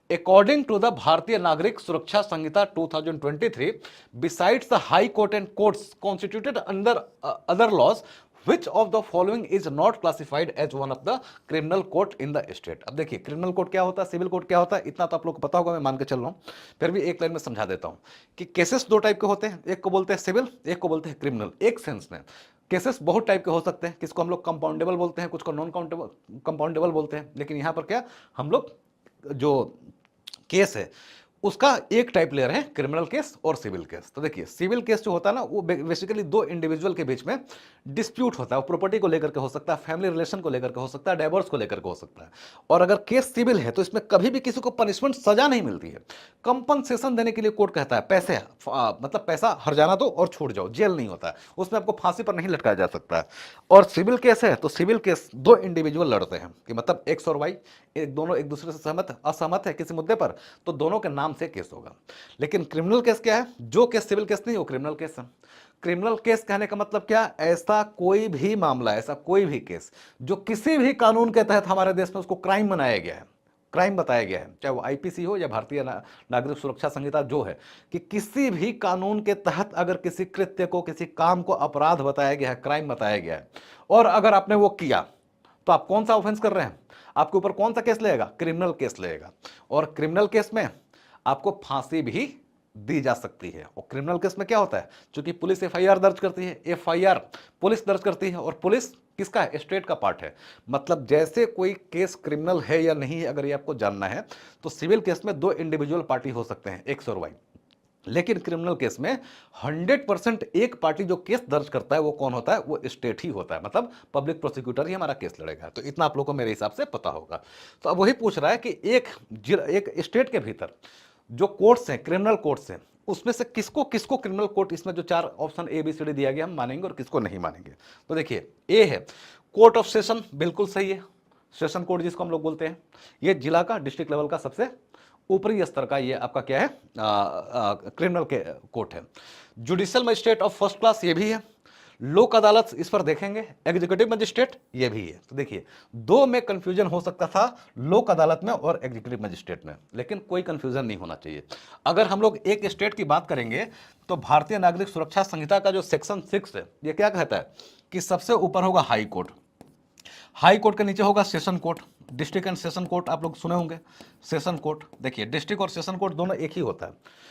according to the Bharatiya Nagarik Suraksha Sanhita 2023, besides the high court and courts constituted under other laws, which of the following is not classified as one of the criminal court in the state। अब देखिए क्रिमिनल कोर्ट क्या होता है, civil court क्या होता है, इतना तो आप लोग को पता होगा, मैं मान के चल रहा हूं, फिर भी एक लाइन में समझा देता हूं कि केसेस दो टाइप के होते हैं, एक को बोलते हैं सिविल, एक को बोलते हैं क्रिमिनल। एक सेंस में केसेस बहुत टाइप के हो सकते हैं, किसको हम लोग कंपाउंडेबल बोलते हैं, कुछ को नॉन कंपाउंडेबल बोलते हैं, लेकिन यहां पर क्या, हम लोग जो केस है उसका एक टाइप लेयर है क्रिमिनल केस और सिविल केस। तो देखिए सिविल केस जो होता है ना वो बेसिकली दो इंडिविजुअल के बीच में डिस्प्यूट होता है, वो प्रॉपर्टी को लेकर के हो सकता है, फैमिली रिलेशन को लेकर के हो सकता है, डाइवोर्स को लेकर के हो सकता है। और अगर केस सिविल है तो इसमें कभी भी किसी को पनिशमेंट सजा नहीं मिलती है, कंपनसेशन देने के लिए कोर्ट कहता है पैसे मतलब पैसा हर्जाना दो और छूट जाओ, जेल नहीं होता है, उसमें आपको फांसी पर नहीं लटकाया जा सकता है। और सिविल केस है तो सिविल केस दो इंडिविजुअल लड़ते हैं कि मतलब एक्स और वाई दोनों एक दूसरे से सहमत असहमत है किसी मुद्दे पर, तो दोनों के नाम से केस होगा। लेकिन क्रिमिनल केस क्या है, जो केस सिविल केस नहीं वो क्रिमिनल केस है। क्रिमिनल केस कहने का मतलब क्या, ऐसा कोई भी मामला, ऐसा कोई भी केस जो किसी भी कानून के तहत हमारे देश में उसको क्राइम बनाया गया है, क्राइम बताया गया है, चाहे वो आईपीसी हो या भारतीय नागरिक सुरक्षा संहिता, जो है कि किसी भी कानून के तहत अगर किसी कृत्य को, किसी काम को अपराध बताया गया है, क्राइम बताया गया है, और अगर आपने वो किया तो आप कौन सा ऑफेंस कर रहे हैं, आपके ऊपर कौन सा केस लगेगा, क्रिमिनल केस लगेगा। और क्रिमिनल केस में आपको फांसी भी दी जा सकती है। और क्रिमिनल केस में क्या होता है, क्योंकि पुलिस एफआईआर दर्ज करती है, एफआईआर पुलिस दर्ज करती है, और पुलिस किसका है, स्टेट का पार्ट है। मतलब जैसे कोई केस क्रिमिनल है या नहीं है, अगर ये आपको जानना है तो सिविल केस में दो इंडिविजुअल पार्टी हो सकते हैं, एक्स और वाई। लेकिन क्रिमिनल केस में 100% एक पार्टी जो केस दर्ज करता है वो कौन होता है, वो स्टेट ही होता है, मतलब पब्लिक प्रोसिक्यूटर ही हमारा केस लड़ेगा। तो इतना आप लोगों को मेरे हिसाब से पता होगा। तो अब वही पूछ रहा है कि एक स्टेट के भीतर जो कोर्ट्स हैं, क्रिमिनल कोर्ट्स हैं, उसमें से किसको किसको क्रिमिनल कोर्ट, इसमें जो चार option A B C D दिया गया, हम मानेंगे और किसको नहीं मानेंगे। तो देखिए ए है कोर्ट ऑफ सेशन, बिल्कुल सही है, सेशन कोर्ट जिसको हम लोग बोलते हैं, ये जिला का, डिस्ट्रिक्ट लेवल का सबसे ऊपरी स्तर का ये आपका क्या है, क्रिमिनल के कोर्ट है। Judicial magistrate of first class ये भी है। लोक अदालत इस पर देखेंगे, एग्जीक्यूटिव मजिस्ट्रेट ये भी है। तो देखिए दो में कंफ्यूजन हो सकता था, लोक अदालत में और एग्जीक्यूटिव मजिस्ट्रेट में, लेकिन कोई कंफ्यूजन नहीं होना चाहिए। अगर हम लोग एक स्टेट की बात करेंगे तो भारतीय नागरिक सुरक्षा संहिता का जो सेक्शन 6 है ये क्या कहता है कि सबसे ऊपर होगा हाई कोर्ट, हाई कोर्ट के नीचे होगा session court, district and session court आप लोग सुने होंगे, सेशन कोर्ट। देखिए डिस्ट्रिक्ट और सेशन कोर्ट दोनों एक ही होता है,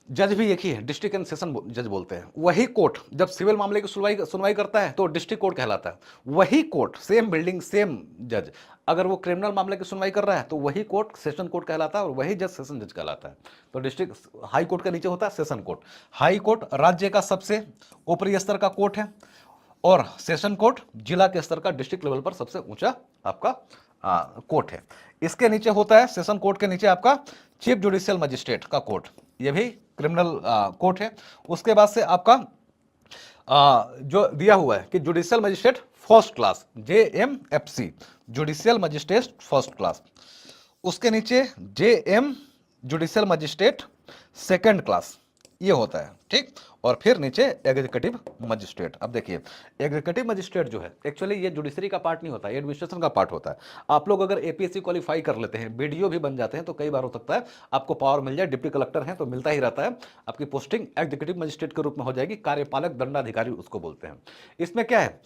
जज भी एक ही है, डिस्ट्रिक्ट एंड सेशन जज बोलते हैं। वही कोर्ट जब सिविल मामले की सुनवाई करता है तो डिस्ट्रिक्ट कोर्ट कहलाता है, वही कोर्ट सेम बिल्डिंग सेम जज अगर वो क्रिमिनल मामले की सुनवाई कर रहा है तो वही कोर्ट सेशन कोर्ट कहलाता है और वही जज सेशन जज कहलाता है। तो डिस्ट्रिक्ट हाई कोर्ट के नीचे होता है सेशन कोर्ट। हाई कोर्ट राज्य का सबसे ऊपरी स्तर का कोर्ट है और सेशन कोर्ट जिला के स्तर का, डिस्ट्रिक्ट लेवल पर सबसे ऊंचा आपका कोर्ट है। इसके नीचे होता है सेशन कोर्ट के नीचे आपका चीफ जुडिशियल मजिस्ट्रेट का कोर्ट, ये भी क्रिमिनल कोर्ट है। उसके बाद से आपका जो दिया हुआ है कि judicial magistrate first class, JMFC, judicial magistrate first class. उसके नीचे JM judicial magistrate second class, ये होता है, ठीक। और फिर नीचे एग्जीक्यूटिव मजिस्ट्रेट। अब देखिए एग्जीक्यूटिव मजिस्ट्रेट जो है एक्चुअली ये जुडिशरी का पार्ट नहीं होता, ये एडमिनिस्ट्रेशन का पार्ट होता है। आप लोग अगर APSC क्वालिफाई कर लेते हैं, BDO भी बन जाते हैं, तो कई बार हो सकता है आपको पावर मिल जाए, डिप्टी कलेक्टर हैं तो मिलता ही रहता है, आपकी पोस्टिंग एग्जीक्यूटिव मजिस्ट्रेट के रूप में हो जाएगी, कार्यपालक दंडाधिकारी उसको बोलते हैं। इसमें क्या है,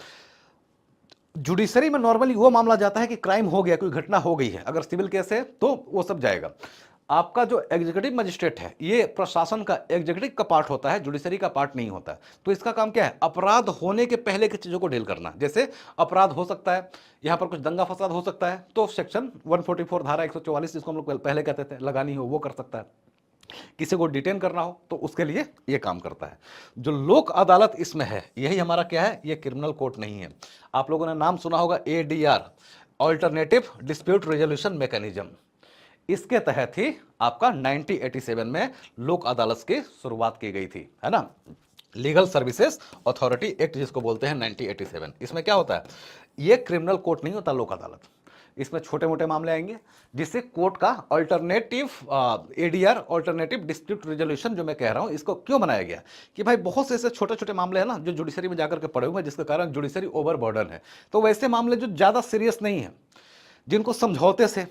जुडिशरी में नॉर्मली वो मामला जाता है कि क्राइम हो गया, कोई घटना हो गई है, अगर सिविल केस है तो वो सब जाएगा। आपका जो एग्जीक्यूटिव मजिस्ट्रेट है ये प्रशासन का, एग्जीक्यूटिव का पार्ट होता है, जुडिशरी का पार्ट नहीं होता है। तो इसका काम क्या है, अपराध होने के पहले की चीजों को डील करना। जैसे अपराध हो सकता है, यहां पर कुछ दंगा फसाद हो सकता है, तो सेक्शन 144 धारा 144 जिसको हम लोग पहले कहते थे लगानी हो, वो कर सकता है। किसी को डिटेन करना हो तो उसके लिए ये काम करता है। जो लोक अदालत इसमें है यही हमारा क्या है, ये क्रिमिनल कोर्ट नहीं है। आप लोगों ने नाम सुना होगा ADR, alternative dispute resolution mechanism. इसके तहत ही आपका 1987 में लोक अदालत की शुरुआत की गई थी, है ना, लीगल सर्विसेज अथॉरिटी एक्ट जिसको बोलते हैं 1987। इसमें क्या होता है, ये क्रिमिनल कोर्ट नहीं होता लोक अदालत, इसमें छोटे मोटे मामले आएंगे जिससे कोर्ट का alternative ADR, alternative dispute resolution जो मैं कह रहा हूं, इसको क्यों बनाया गया कि भाई बहुत से ऐसे छोटे छोटे मामले हैं ना जो जुडिशरी में जाकर के पड़े हुए हैं, जिसके कारण जुडिशरी ओवरबर्डन है। तो वैसे मामले जो ज्यादा सीरियस नहीं है, जिनको समझौते से,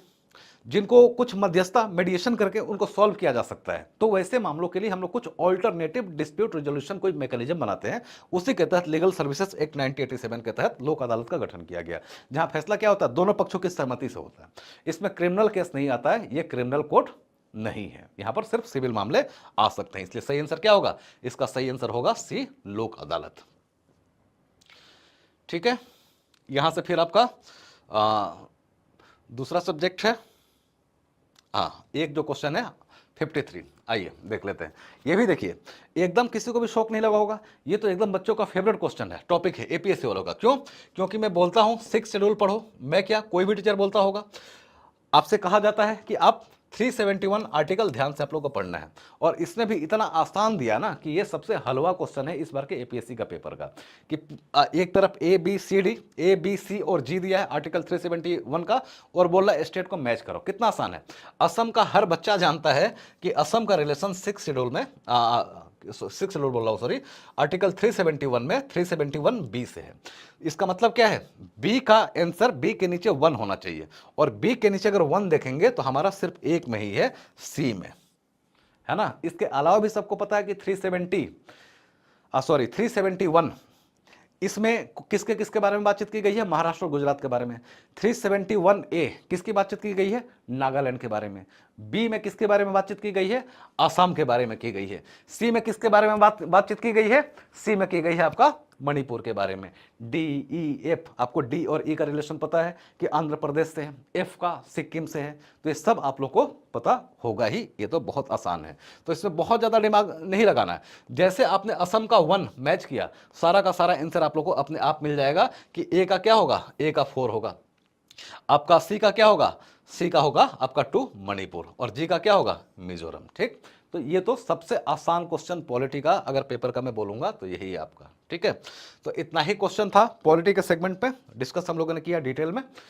जिनको कुछ मध्यस्थता मेडिएशन करके उनको सॉल्व किया जा सकता है, तो वैसे मामलों के लिए हम लोग कुछ ऑल्टरनेटिव डिस्प्यूट रेजोल्यूशन कोई मैकेनिज्म बनाते हैं। उसी के तहत लीगल सर्विसेज एक्ट 1987 के तहत लोक अदालत का गठन किया गया, जहां फैसला क्या होता है, दोनों पक्षों की सहमति से होता है। इसमें क्रिमिनल केस नहीं आता है, यह क्रिमिनल कोर्ट नहीं है, यहां पर सिर्फ सिविल मामले आ सकते हैं। इसलिए सही आंसर क्या होगा, इसका सही आंसर होगा C, लोक अदालत। ठीक है, यहां से फिर आपका दूसरा सब्जेक्ट है, हाँ एक जो क्वेश्चन है 53। आइए देख लेते हैं, ये भी देखिए, एकदम किसी को भी शौक नहीं लगा होगा, ये तो एकदम बच्चों का फेवरेट क्वेश्चन है, टॉपिक है एपीएससी वालों का। क्यों? क्योंकि मैं बोलता हूं 6 शेड्यूल पढ़ो, मैं क्या कोई भी टीचर बोलता होगा, आपसे कहा जाता है कि आप 371 आर्टिकल ध्यान से आप लोग को पढ़ना है, और इसने भी इतना आसान दिया ना कि ये सबसे हलवा क्वेश्चन है इस बार के एपीएससी का पेपर का, कि एक तरफ ए बी सी और जी दिया है आर्टिकल 371 का, और बोल रहा है स्टेट को मैच करो। कितना आसान है। असम का हर बच्चा जानता है कि असम का रिलेशन 6 शेड्यूल में 6 शेड्यूल बोल रहा हूँ, सॉरी, आर्टिकल 371 में 371 बी से है। इसका मतलब क्या है, बी का आंसर बी के नीचे 1 होना चाहिए, और बी के नीचे अगर 1 देखेंगे तो हमारा सिर्फ एक में ही है, सी में, है ना। इसके अलावा भी सबको पता है कि 371 इसमें किसके किसके बारे में बातचीत की गई है, महाराष्ट्र और गुजरात के बारे में। 371A किसकी बातचीत की गई है, नागालैंड के बारे में। बी में किसके बारे में बातचीत की गई है, आसाम के बारे में की गई है। सी में किसके बारे में बातचीत की गई है, सी में की गई है आपका मणिपुर के बारे में। डी ई एफ, आपको डी और ई का रिलेशन पता है कि आंध्र प्रदेश से है, एफ का सिक्किम से है, तो ये सब आप लोग को पता होगा ही, ये तो बहुत आसान है, तो इसमें बहुत ज्यादा दिमाग नहीं लगाना है। जैसे आपने असम का 1 मैच किया, सारा का सारा आंसर आप लोग को अपने आप मिल जाएगा कि ए का क्या होगा, ए का 4 होगा, आपका सी का क्या होगा, सी का होगा आपका 2 मणिपुर, और जी का क्या होगा, मिजोरम। ठीक, तो ये तो सबसे आसान क्वेश्चन पॉलिटी का अगर पेपर का मैं बोलूंगा तो यही है आपका। ठीक है, तो इतना ही क्वेश्चन था पॉलिटी के सेगमेंट पे, डिस्कस हम लोगों ने किया डिटेल में।